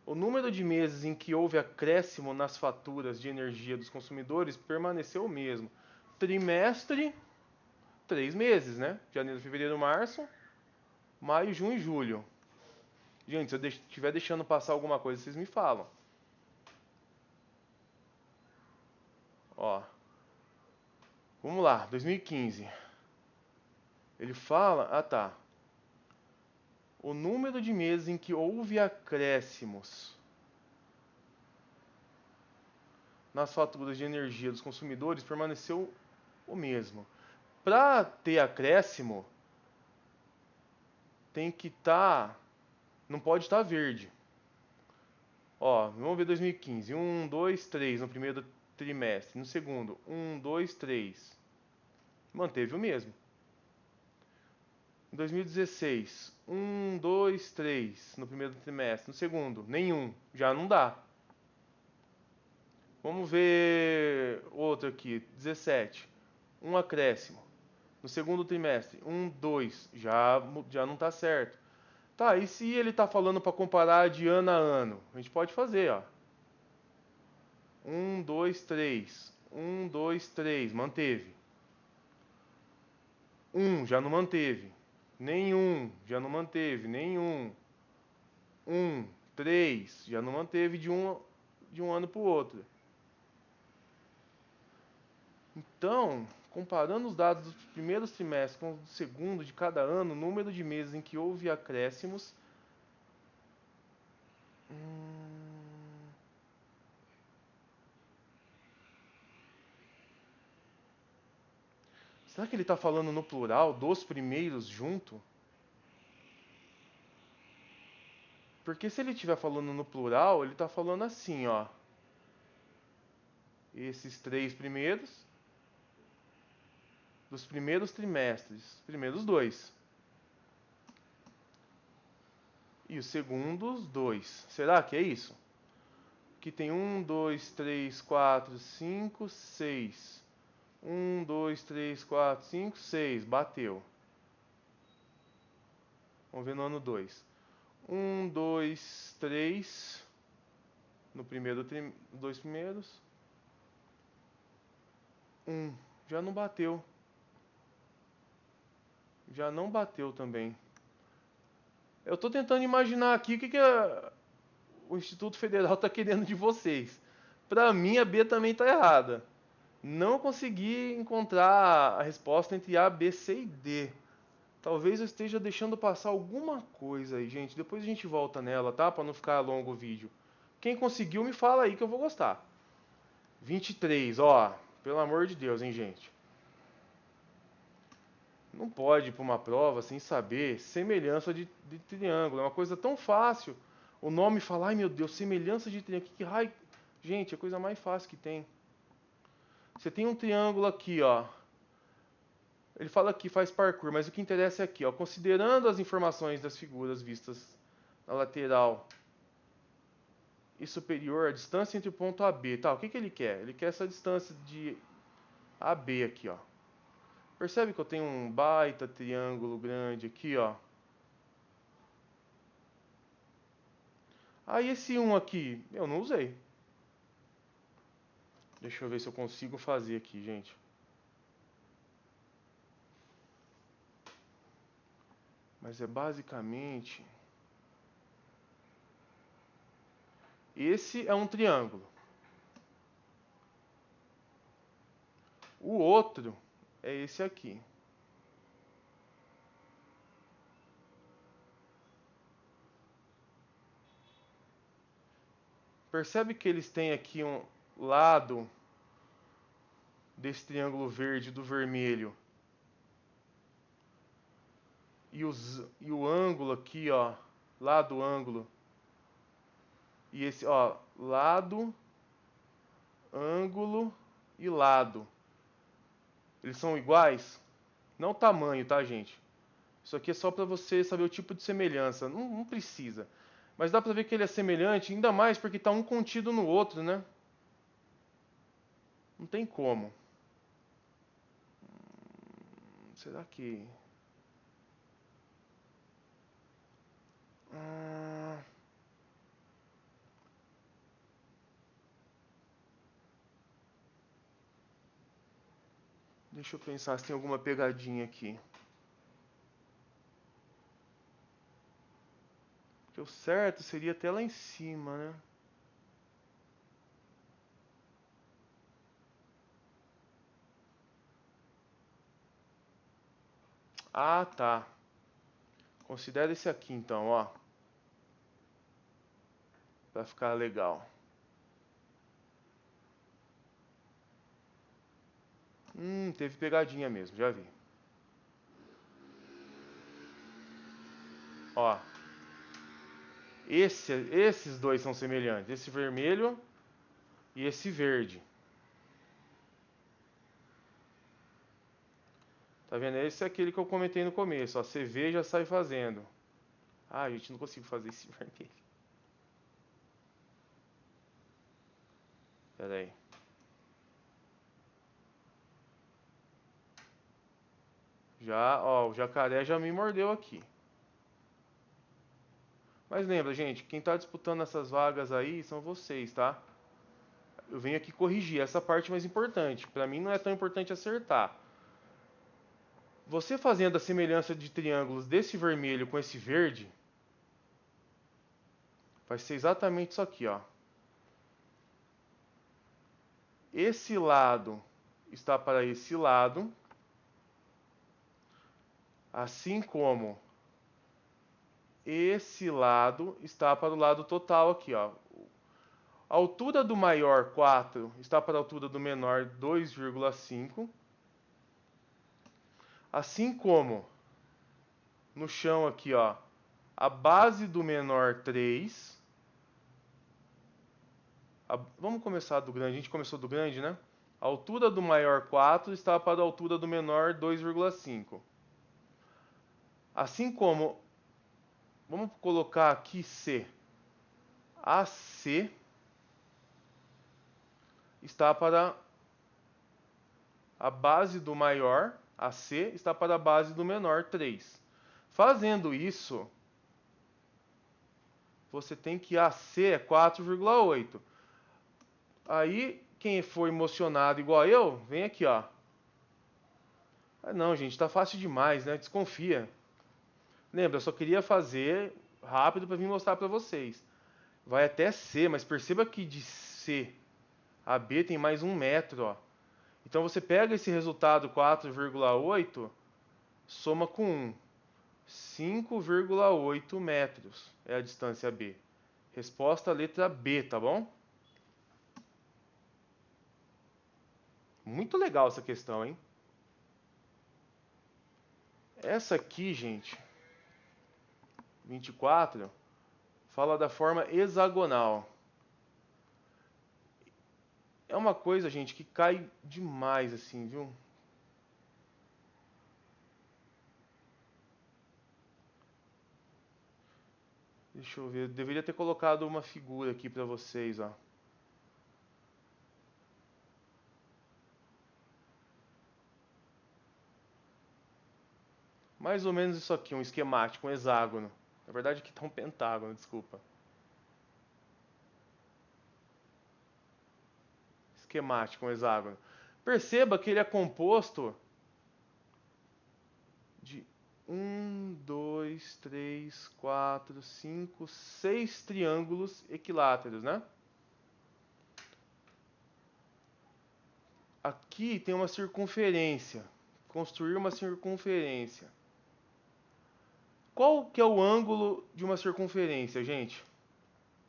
O número de meses em que houve acréscimo nas faturas de energia dos consumidores permaneceu o mesmo. Trimestre, 3 meses, né? Janeiro, fevereiro, março, maio, junho e julho. Gente, se eu estiver deixando passar alguma coisa, vocês me falam. Ó, vamos lá, 2015. Ele fala, tá. O número de meses em que houve acréscimos nas faturas de energia dos consumidores permaneceu o mesmo. Para ter acréscimo, tem que estar, não pode estar verde. Ó, vamos ver 2015. 1, 2, 3 no primeiro trimestre. No segundo, 1, 2, 3. Manteve o mesmo. Em 2016, 1, 2, 3 no primeiro trimestre. No segundo, nenhum. Já não dá. Vamos ver outro aqui, 17. Um acréscimo. No segundo trimestre, 2. Já não está certo. Tá, e se ele está falando para comparar de ano a ano? A gente pode fazer, ó. 2, 3. 2, 3. Manteve. Já não manteve. Nenhum, já não manteve. Nenhum. 3. Já não manteve de um ano para o outro. Então, comparando os dados dos primeiros trimestres com os do segundo de cada ano, o número de meses em que houve acréscimos. Será que ele está falando no plural dos primeiros junto? Porque se ele estiver falando no plural, ele está falando assim, ó. Esses 3 primeiros dos primeiros trimestres, primeiros 2. E os segundos 2. Será que é isso? Aqui tem 2, 3, 4, 5, 6. 2, 3, 4, 5, 6. Bateu. Vamos ver no ano 2. 2, 3. No primeiro dois primeiros. Já não bateu. Já não bateu também. Eu estou tentando imaginar aqui o que o Instituto Federal está querendo de vocês. Para mim, a B também está errada. Não consegui encontrar a resposta entre A, B, C e D. Talvez eu esteja deixando passar alguma coisa aí, gente. Depois a gente volta nela, tá? Para não ficar longo o vídeo. Quem conseguiu, me fala aí que eu vou gostar. 23, ó. Pelo amor de Deus, hein, gente. Não pode ir para uma prova sem saber semelhança de triângulo. É uma coisa tão fácil. O nome fala, ai meu Deus, semelhança de triângulo. Que raio. Gente, é a coisa mais fácil que tem. Você tem um triângulo aqui, ó. Ele fala que faz parkour, mas o que interessa é aqui, ó. Considerando as informações das figuras vistas na lateral e superior, a distância entre o ponto AB. Tá, o que ele quer? Ele quer essa distância de AB aqui, ó. Percebe que eu tenho um baita triângulo grande aqui, ó. Aí esse 1 aqui, eu não usei. Deixa eu ver se eu consigo fazer aqui, gente. Mas é basicamente... Esse é um triângulo. O outro é esse aqui. Percebe que eles têm aqui um lado desse triângulo verde do vermelho. E o ângulo aqui, ó, lado ângulo. E esse, ó, lado, ângulo e lado. Eles são iguais? Não o tamanho, tá, gente? Isso aqui é só para você saber o tipo de semelhança. Não precisa. Mas dá para ver que ele é semelhante, ainda mais porque está um contido no outro, né? Não tem como. Será que... Deixa eu pensar se tem alguma pegadinha aqui. Porque o certo seria até lá em cima, né? Ah, tá. Considera esse aqui então, ó. Pra ficar legal. Teve pegadinha mesmo, já vi. Ó. Esses dois são semelhantes. Esse vermelho e esse verde. Tá vendo? Esse é aquele que eu comentei no começo. Ó. Você vê e já sai fazendo. Ah, gente, não consigo fazer esse vermelho. Pera aí. Já, ó, o jacaré já me mordeu aqui. Mas lembra, gente, quem está disputando essas vagas aí são vocês, tá? Eu venho aqui corrigir essa parte mais importante. Para mim não é tão importante acertar. Você fazendo a semelhança de triângulos desse vermelho com esse verde, vai ser exatamente isso aqui, ó. Esse lado está para esse lado, assim como esse lado está para o lado total aqui, ó. A altura do maior 4 está para a altura do menor 2,5. Assim como no chão aqui, ó, a base do menor 3. Vamos começar do grande. A gente começou do grande, né? A altura do maior 4 está para a altura do menor 2,5. Assim como, vamos colocar aqui C. AC está para a base do maior, AC está para a base do menor 3. Fazendo isso, você tem que AC é 4,8. Aí, quem for emocionado igual eu, vem aqui, ó. Ah, não, gente, tá fácil demais, né? Desconfia. Lembra, eu só queria fazer rápido para vir mostrar para vocês. Vai até C, mas perceba que de C a B tem mais 1 metro, ó. Então você pega esse resultado 4,8, soma com 1. 5,8 metros é a distância B. Resposta letra B, tá bom? Muito legal essa questão, hein? Essa aqui, gente, 24, fala da forma hexagonal. É uma coisa, gente, que cai demais assim, viu? Deixa eu ver, eu deveria ter colocado uma figura aqui pra vocês, ó. Mais ou menos isso aqui, um esquemático, um hexágono. Na verdade aqui tá um pentágono, desculpa. Esquemático, um hexágono. Perceba que ele é composto de 6 triângulos equiláteros, né? Aqui tem uma circunferência. Construir uma circunferência. Qual que é o ângulo de uma circunferência, gente?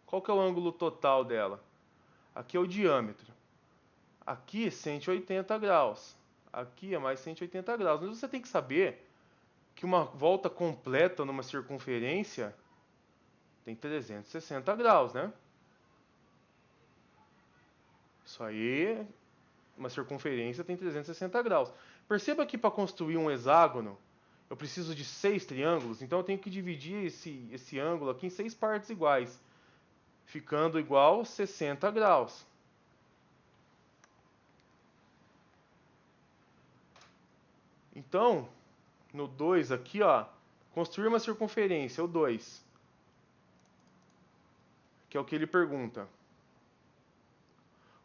Qual que é o ângulo total dela? Aqui é o diâmetro. Aqui 180 graus. Aqui é mais 180 graus. Mas você tem que saber que uma volta completa numa circunferência tem 360 graus, né? Isso aí, uma circunferência tem 360 graus. Perceba que para construir um hexágono, eu preciso de 6 triângulos, então eu tenho que dividir esse ângulo aqui em 6 partes iguais, ficando igual 60 graus. Então, no 2 aqui, ó, construir uma circunferência, o 2, que é o que ele pergunta.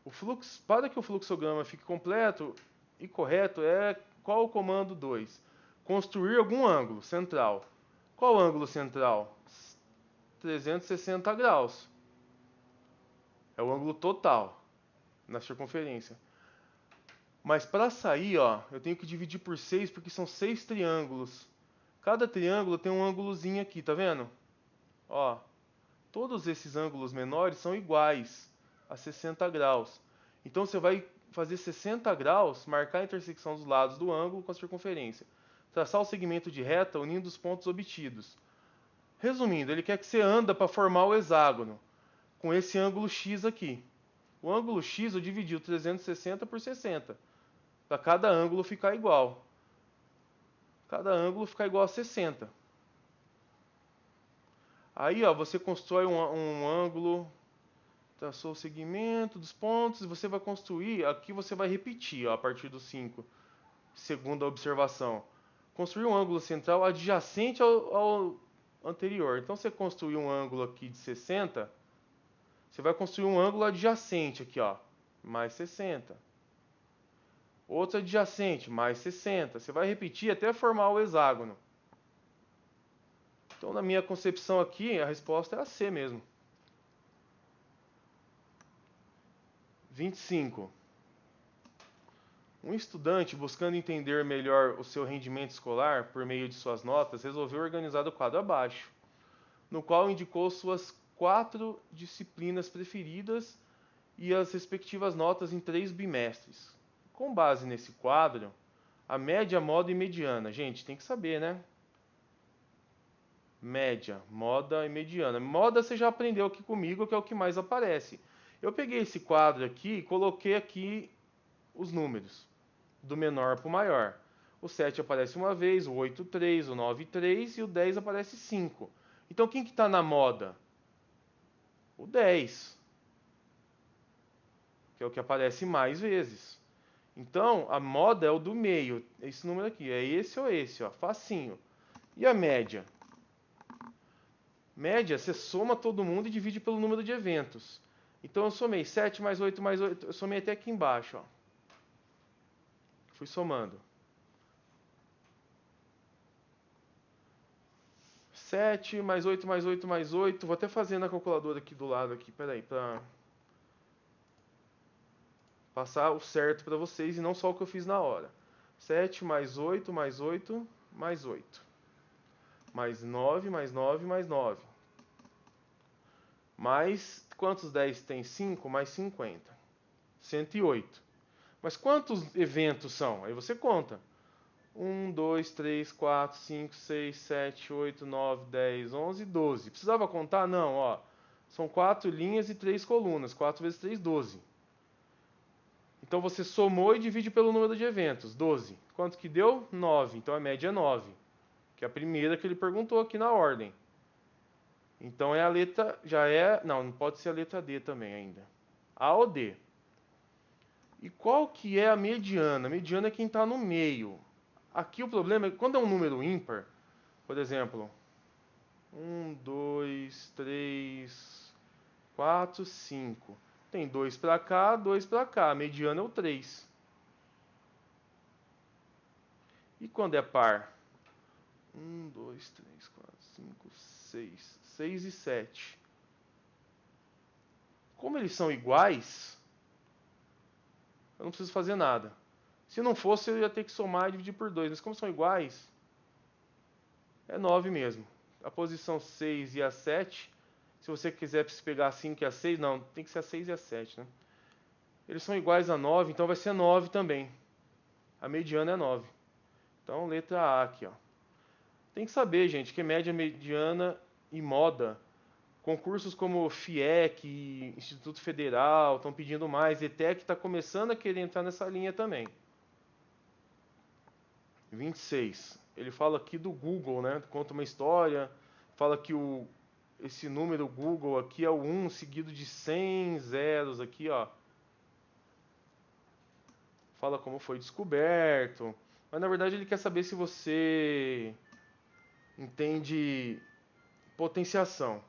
O fluxo, para que o fluxograma fique completo e correto, é qual o comando 2? Construir algum ângulo central. Qual ângulo central? 360 graus. É o ângulo total na circunferência. Mas para sair, ó, eu tenho que dividir por 6 porque são 6 triângulos. Cada triângulo tem um ângulozinho aqui, tá vendo? Ó, todos esses ângulos menores são iguais a 60 graus. Então você vai fazer 60 graus, marcar a intersecção dos lados do ângulo com a circunferência. Traçar o segmento de reta unindo os pontos obtidos. Resumindo, ele quer que você anda para formar o hexágono com esse ângulo x aqui. O ângulo x eu dividi o 360 por 60, para cada ângulo ficar igual. Cada ângulo ficar igual a 60. Aí, ó, você constrói um ângulo Traçou o segmento dos pontos e você vai construir, aqui você vai repetir, ó, a partir do 5, segunda observação. Construir um ângulo central adjacente ao anterior. Então você construir um ângulo aqui de 60, você vai construir um ângulo adjacente aqui, ó, mais 60. Outro adjacente, mais 60. Você vai repetir até formar o hexágono. Então, na minha concepção aqui, a resposta é a C mesmo. 25. Um estudante, buscando entender melhor o seu rendimento escolar por meio de suas notas, resolveu organizar o quadro abaixo, no qual indicou suas 4 disciplinas preferidas e as respectivas notas em 3 bimestres. Com base nesse quadro, a média, moda e mediana. Gente, tem que saber, né? Média, moda e mediana. Moda você já aprendeu aqui comigo, que é o que mais aparece. Eu peguei esse quadro aqui e coloquei aqui os números, do menor para o maior. O 7 aparece uma vez, o 8, 3, o 9, 3 e o 10 aparece 5. Então quem que está na moda? O 10, que é o que aparece mais vezes. Então a moda é o do meio, esse número aqui, é esse ou esse, ó, facinho. E a média? Média, você soma todo mundo e divide pelo número de eventos. Então eu somei 7 mais 8 mais 8, eu somei até aqui embaixo, ó. Fui somando. 7 mais 8 mais 8 mais 8. Vou até fazer na calculadora aqui do lado aqui, peraí, para passar o certo para vocês e não só o que eu fiz na hora. 7 mais 8 mais 8 mais 8. Mais 9 mais 9 mais 9. Mais quantos 10 tem? 5 mais 50. 108. Mas quantos eventos são? Aí você conta. 1, 2, 3, 4, 5, 6, 7, 8, 9, 10, 11, 12. Precisava contar? Não, ó. São 4 linhas e 3 colunas. 4 vezes 3, 12. Então você somou e divide pelo número de eventos. 12. Quanto que deu? 9. Então a média é 9. Que é a primeira que ele perguntou aqui na ordem. Então é a letra, já é, não pode ser a letra D também ainda. A ou D. E qual que é a mediana? A mediana é quem está no meio. Aqui o problema é que quando é um número ímpar, por exemplo, 1, 2, 3, 4, 5. Tem 2 para cá, 2 para cá. A mediana é o 3. E quando é par? 1, 2, 3, 4, 5, 6. 6 e 7. Como eles são iguais, eu não preciso fazer nada. Se não fosse, eu ia ter que somar e dividir por 2. Mas como são iguais, é 9 mesmo. A posição 6 e a 7, se você quiser pegar a 5 e a 6, não, tem que ser a 6 e a 7, né? Eles são iguais a 9, então vai ser 9 também. A mediana é 9. Então, letra A aqui, ó. Tem que saber, gente, que média, mediana e moda. Concursos como FIEC, Instituto Federal, estão pedindo mais. ETEC está começando a querer entrar nessa linha também. 26. Ele fala aqui do Google, né? Conta uma história. Fala que esse número Google aqui é o 1 seguido de 100 zeros aqui, ó. Fala como foi descoberto. Mas na verdade ele quer saber se você entende potenciação.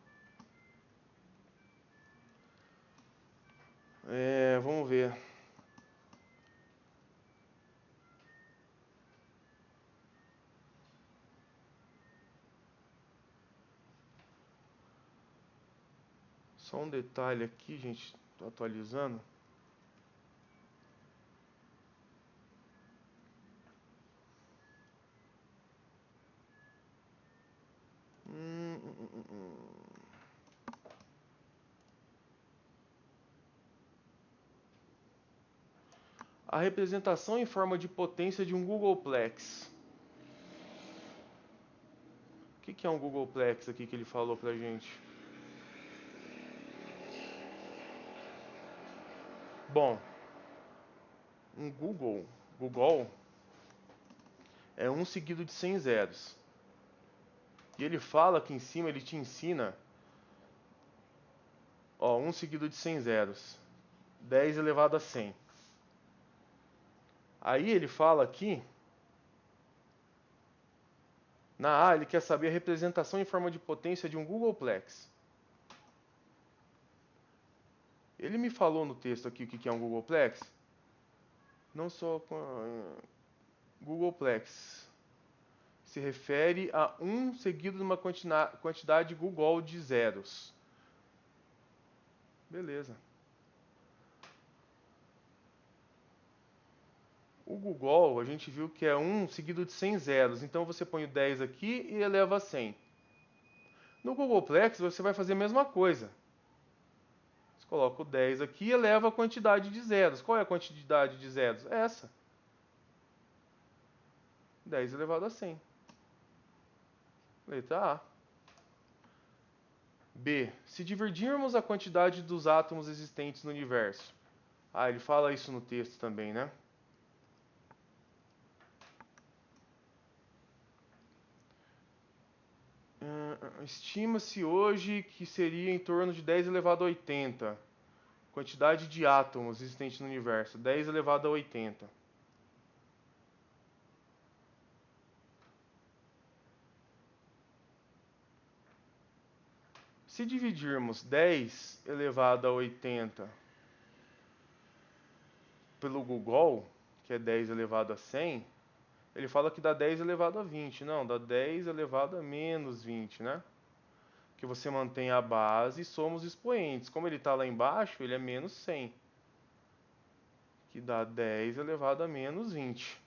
Vamos ver. Só um detalhe aqui, gente. Tô atualizando. Hum, hum, hum, hum. A representação em forma de potência de um Googleplex. O que é um Googleplex aqui que ele falou pra gente? Bom, um Google é 1 seguido de 100 zeros. E ele fala aqui em cima, ele te ensina, Ó, 1 seguido de 100 zeros. 10 elevado a 100. Aí ele fala aqui, na A, ele quer saber a representação em forma de potência de um Googolplex. Ele me falou no texto aqui o que é um Googolplex. Não só com Googolplex. Se refere a 1 seguido de uma quantidade Googol de zeros. Beleza. O Googol, a gente viu que é 1 seguido de 100 zeros. Então você põe o 10 aqui e eleva a 100. No Googolplex você vai fazer a mesma coisa. Você coloca o 10 aqui e eleva a quantidade de zeros. Qual é a quantidade de zeros? Essa. 10 elevado a 100. Letra A. B. Se dividirmos a quantidade dos átomos existentes no universo. Ah, ele fala isso no texto também, né? Estima-se hoje que seria em torno de 10 elevado a 80. Quantidade de átomos existentes no universo. 10 elevado a 80. Se dividirmos 10 elevado a 80 pelo Googol, que é 10 elevado a 100, ele fala que dá 10 elevado a 20. Não, dá 10 elevado a menos 20, né? Que você mantém a base e soma os expoentes. Como ele está lá embaixo, ele é menos 100. Que dá 10 elevado a menos 20.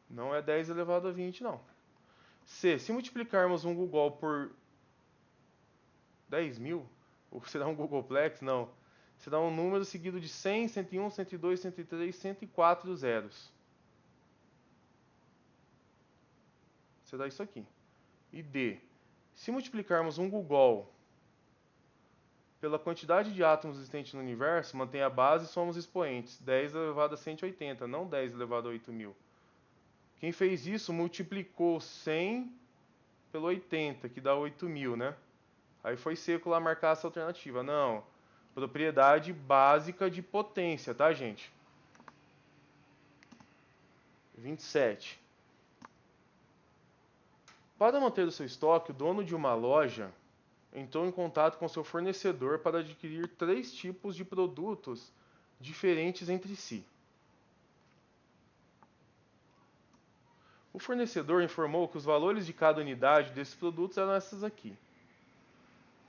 Não é 10 elevado a 20, não. C. Se multiplicarmos um Googol por 10 mil, ou você dá um Googolplex, não. Você dá um número seguido de 100, 101, 102, 103, 104 zeros. Você dá isso aqui. E D. Se multiplicarmos um Googol pela quantidade de átomos existentes no universo, mantém a base e somos expoentes. 10 elevado a 180, não 10 elevado a 8.000. Quem fez isso multiplicou 100 pelo 80, que dá 8.000, né? Aí foi seco lá marcar essa alternativa. Não. Propriedade básica de potência, tá, gente? 27. Para manter o seu estoque, o dono de uma loja entrou em contato com seu fornecedor para adquirir 3 tipos de produtos diferentes entre si. O fornecedor informou que os valores de cada unidade desses produtos eram essas aqui.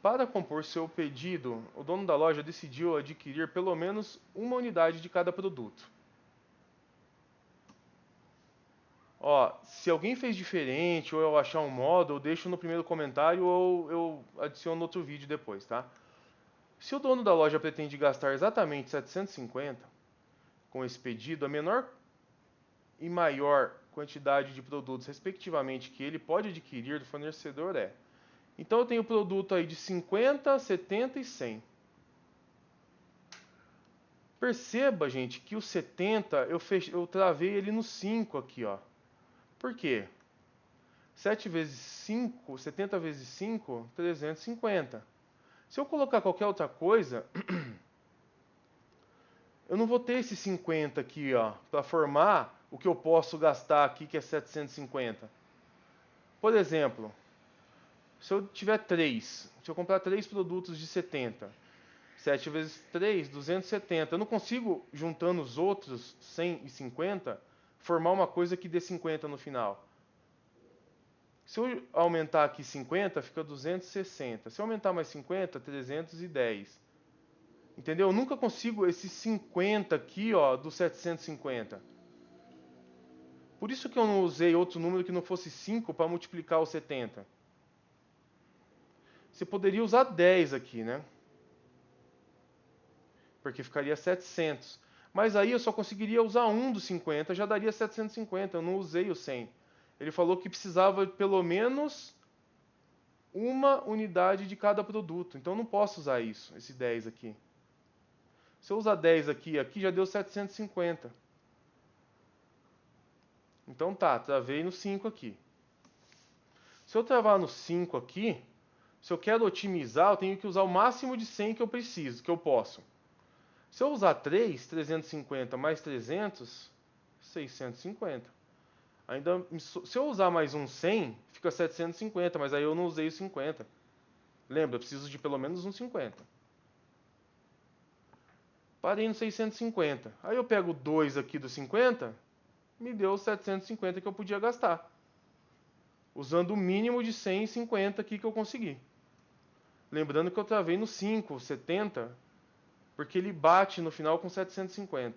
Para compor seu pedido, o dono da loja decidiu adquirir pelo menos uma unidade de cada produto. Ó, se alguém fez diferente ou eu achar um modo, eu deixo no primeiro comentário ou eu adiciono no outro vídeo depois, tá? Se o dono da loja pretende gastar exatamente 750 com esse pedido, a menor e maior quantidade de produtos, respectivamente, que ele pode adquirir do fornecedor é. Então eu tenho produto aí de 50, 70 e 100. Perceba, gente, que o 70 eu travei ele no 5 aqui, ó. Por quê? 7 vezes 5, 70 vezes 5, 350. Se eu colocar qualquer outra coisa, eu não vou ter esse 50 aqui, ó, para formar o que eu posso gastar aqui, que é 750. Por exemplo, se eu tiver 3, se eu comprar 3 produtos de 70, 7 vezes 3, 270. Eu não consigo, juntando os outros 100 e 50, formar uma coisa que dê 50 no final. Se eu aumentar aqui 50, fica 260. Se eu aumentar mais 50, 310. Entendeu? Eu nunca consigo esse 50 aqui, ó, do 750. Por isso que eu não usei outro número que não fosse 5 para multiplicar o 70. Você poderia usar 10 aqui, né? Porque ficaria 700. Mas aí eu só conseguiria usar um dos 50, já daria 750. Eu não usei o 100. Ele falou que precisava pelo menos uma unidade de cada produto. Então eu não posso usar isso, esse 10 aqui. Se eu usar 10 aqui, aqui já deu 750. Então tá, travei no 5 aqui. Se eu travar no 5 aqui, se eu quero otimizar, eu tenho que usar o máximo de 100 que eu preciso, que eu posso. Se eu usar 3, 350 mais 300, 650. Ainda, se eu usar mais um 100, fica 750, mas aí eu não usei os 50. Lembra, eu preciso de pelo menos uns 50. Parei no 650. Aí eu pego 2 aqui do 50, me deu os 750 que eu podia gastar. Usando o mínimo de 150 aqui que eu consegui. Lembrando que eu travei no 5, 70, porque ele bate no final com 750.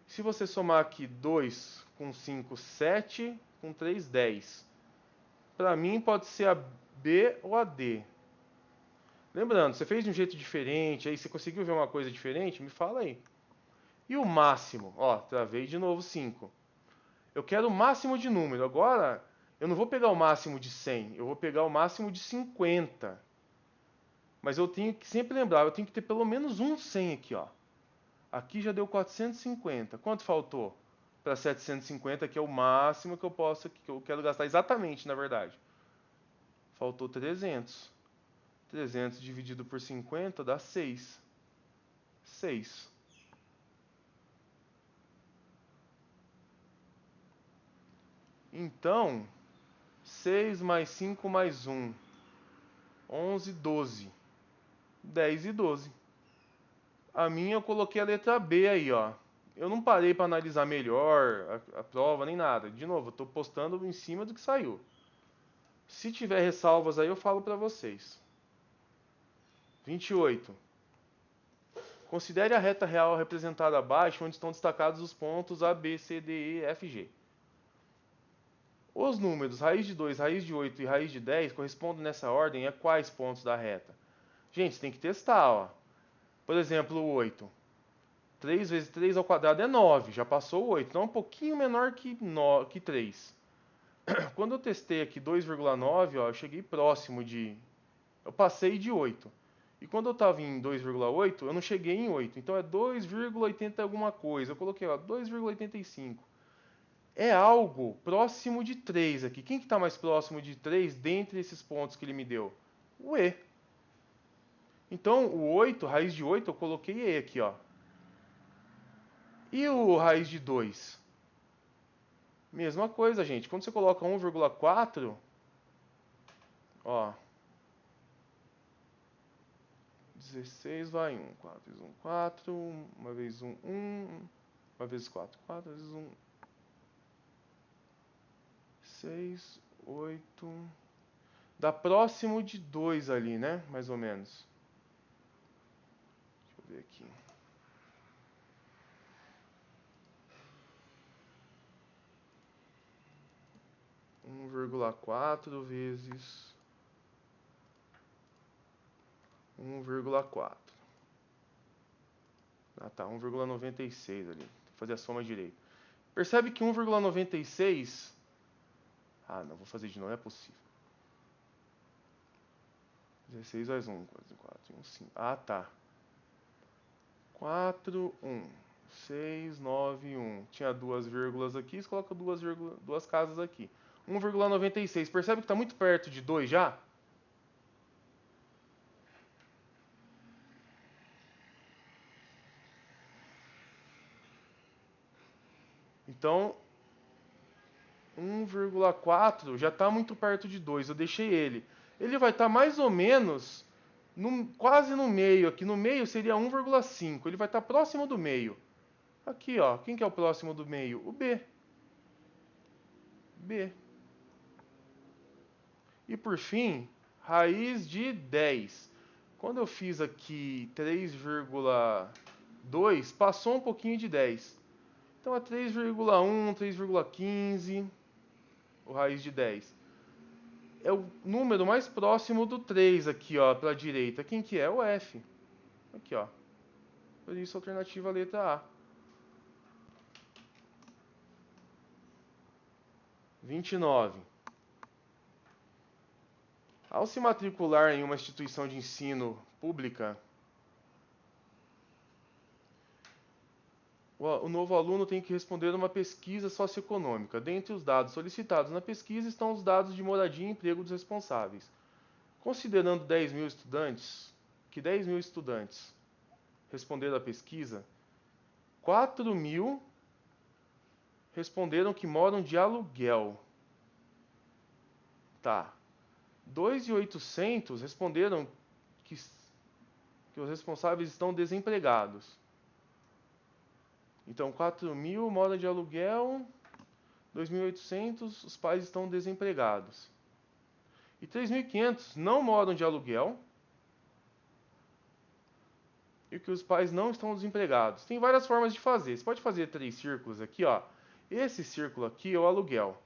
Se você somar aqui 2 com 5, 7, com 3, 10. Para mim pode ser a B ou a D. Lembrando, você fez de um jeito diferente, aí você conseguiu ver uma coisa diferente? Me fala aí. E o máximo? Ó, travei de novo 5. Eu quero o máximo de número. Agora, eu não vou pegar o máximo de 100, eu vou pegar o máximo de 50. Mas eu tenho que sempre lembrar, eu tenho que ter pelo menos um 100 aqui, ó. Aqui já deu 450. Quanto faltou? Para 750, que é o máximo que eu posso, que eu quero gastar exatamente, na verdade. Faltou 300. 300 dividido por 50 dá 6. 6. Então, 6 mais 5 mais 1. 11, 12. 10 e 12. A minha eu coloquei a letra B aí, ó. Eu não parei para analisar melhor a prova nem nada. De novo, eu estou postando em cima do que saiu. Se tiver ressalvas aí, eu falo para vocês. 28. Considere a reta real representada abaixo, onde estão destacados os pontos A, B, C, D, E, F, G. Os números raiz de 2, raiz de 8 e raiz de 10 correspondem nessa ordem a quais pontos da reta? Gente, tem que testar, ó. Por exemplo, o 8. 3 vezes 3 ao quadrado é 9, já passou o 8, então é um pouquinho menor que 3. Quando eu testei aqui 2,9, ó, eu cheguei próximo de... Eu passei de 8. E quando eu estava em 2,8, eu não cheguei em 8. Então é 2,80 alguma coisa. Eu coloquei, ó, 2,85. É algo próximo de 3 aqui. Quem que está mais próximo de 3 dentre esses pontos que ele me deu? O E. Então, o 8, raiz de 8, eu coloquei E aqui, ó. E o raiz de 2? Mesma coisa, gente. Quando você coloca 1,4, ó, 16 vai 1, 4 vezes 1, 4, uma vez 1, 1, uma vez 4, 4 vezes 1, 6, 8, dá próximo de 2 ali, né? Mais ou menos. Deixa eu ver aqui. 1,4 vezes 1,4. Ah tá, 1,96 ali. Vou fazer a soma direito. Percebe que 1,96... Ah, não, vou fazer de novo, não é possível. 16 mais 1, 4, 1, 5. Ah, tá. 4, 1, 6, 9, 1. Tinha duas vírgulas aqui, você coloca duas casas aqui. 1,96. Percebe que está muito perto de 2 já? Então, 1,4 já está muito perto de 2. Eu deixei ele. Ele vai estar mais ou menos quase no meio. Aqui no meio seria 1,5. Ele vai estar próximo do meio. Aqui, ó. Quem que é o próximo do meio? O B. B. E por fim, raiz de 10. Quando eu fiz aqui 3,2, passou um pouquinho de 10. Então é 3,1, 3,15, o raiz de 10. É o número mais próximo do 3 aqui, ó, para a direita. Quem que é? O F. Aqui, ó. Por isso, alternativa letra A. 29. Ao se matricular em uma instituição de ensino pública, O novo aluno tem que responder uma pesquisa socioeconômica. Dentre os dados solicitados na pesquisa estão os dados de moradia e emprego dos responsáveis. Considerando 10 mil estudantes, que 10 mil estudantes responderam à pesquisa, 4 mil responderam que moram de aluguel. Tá. 2.800 responderam que os responsáveis estão desempregados. Então, 4 mil moram de aluguel, 2.800 os pais estão desempregados. E 3.500 não moram de aluguel e que os pais não estão desempregados. Tem várias formas de fazer. Você pode fazer 3 círculos aqui, ó. Esse círculo aqui é o aluguel.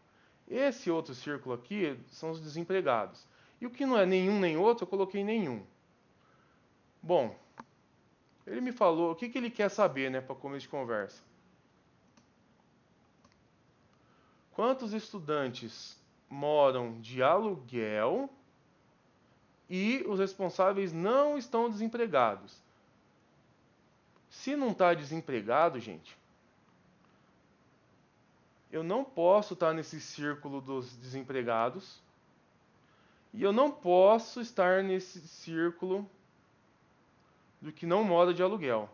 Esse outro círculo aqui são os desempregados. E o que não é nenhum nem outro, eu coloquei nenhum. Bom, ele me falou, o que ele quer saber, né, para começo de conversa? Quantos estudantes moram de aluguel e os responsáveis não estão desempregados? Se não está desempregado, gente, eu não posso estar nesse círculo dos desempregados e eu não posso estar nesse círculo do que não mora de aluguel.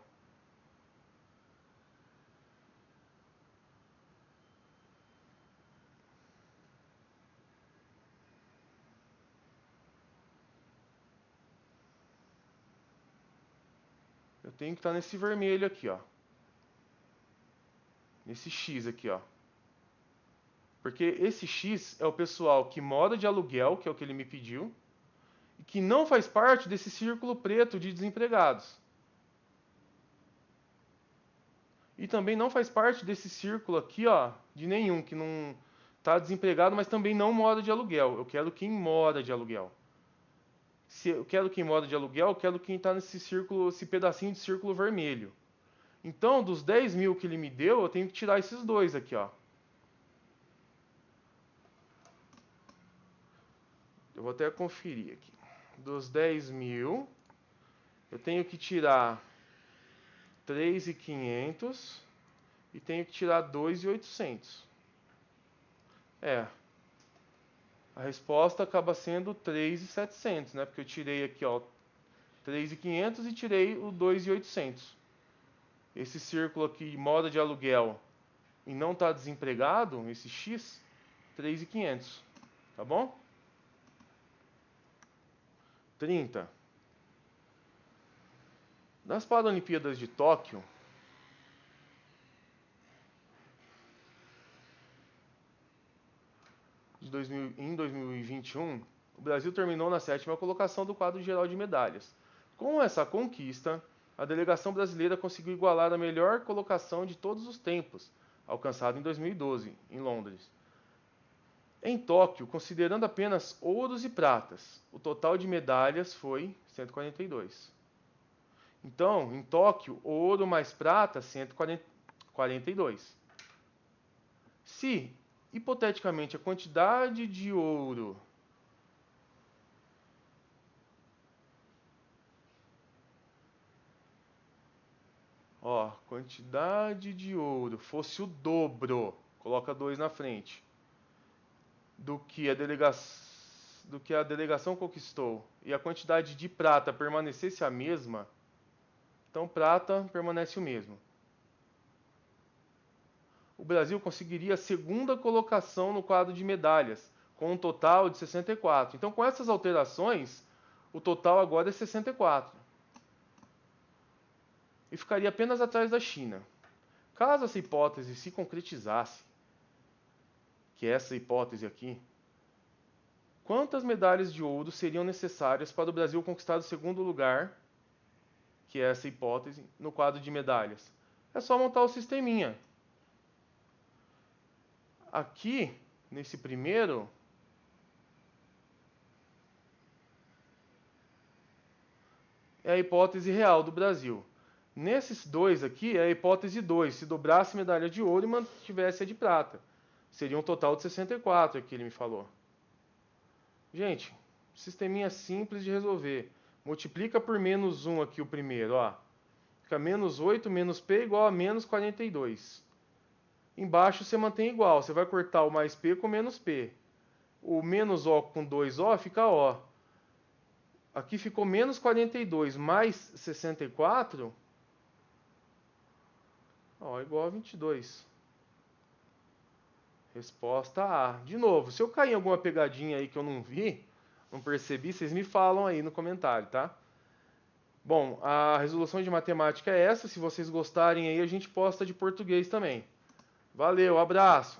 Eu tenho que estar nesse vermelho aqui, ó. Nesse X aqui, ó. Porque esse X é o pessoal que mora de aluguel, que é o que ele me pediu, e que não faz parte desse círculo preto de desempregados. E também não faz parte desse círculo aqui, ó, de nenhum, que não está desempregado, mas também não mora de aluguel. Eu quero quem mora de aluguel. Se eu quero quem mora de aluguel, eu quero quem está nesse círculo, esse pedacinho de círculo vermelho. Então, dos 10 mil que ele me deu, eu tenho que tirar esses dois aqui, ó. Eu vou até conferir aqui. Dos 10 mil, eu tenho que tirar 3.500 e tenho que tirar 2.800. É. A resposta acaba sendo 3.700, né? Porque eu tirei aqui, ó, 3.500 e tirei o 2.800. Esse círculo aqui, moda de aluguel e não está desempregado, esse X, 3.500. Tá bom? 30. Nas Paralimpíadas de Tóquio, em 2021, o Brasil terminou na 7ª colocação do quadro geral de medalhas. Com essa conquista, a delegação brasileira conseguiu igualar a melhor colocação de todos os tempos, alcançada em 2012, em Londres. Em Tóquio, considerando apenas ouros e pratas, o total de medalhas foi 142. Então, em Tóquio, ouro mais prata, 142. Se, hipoteticamente, a quantidade de ouro quantidade de ouro fosse o dobro, coloca 2 na frente, do que a delegação conquistou, e a quantidade de prata permanecesse a mesma, então prata permanece o mesmo. O Brasil conseguiria a 2ª colocação no quadro de medalhas, com um total de 64. Então, com essas alterações, o total agora é 64. E ficaria apenas atrás da China. Caso essa hipótese se concretizasse, que é essa hipótese aqui, quantas medalhas de ouro seriam necessárias para o Brasil conquistar o 2º lugar, que é essa hipótese, no quadro de medalhas? É só montar o sisteminha. Aqui, nesse primeiro, é a hipótese real do Brasil. Nesses dois aqui é a hipótese 2, se dobrasse a medalha de ouro e mantivesse a de prata. Seria um total de 64, que ele me falou. Gente, sisteminha simples de resolver. Multiplica por menos 1 aqui o primeiro, ó. Fica menos 8 menos P igual a menos 42. Embaixo você mantém igual. Você vai cortar o mais P com menos P. O menos O com 2O fica O. Aqui ficou menos 42 mais 64. Ó, igual a 22. Resposta A. De novo, se eu cair em alguma pegadinha aí que eu não vi, não percebi, vocês me falam aí no comentário, tá? Bom, a resolução de matemática é essa. Se vocês gostarem aí, a gente posta de português também. Valeu, abraço!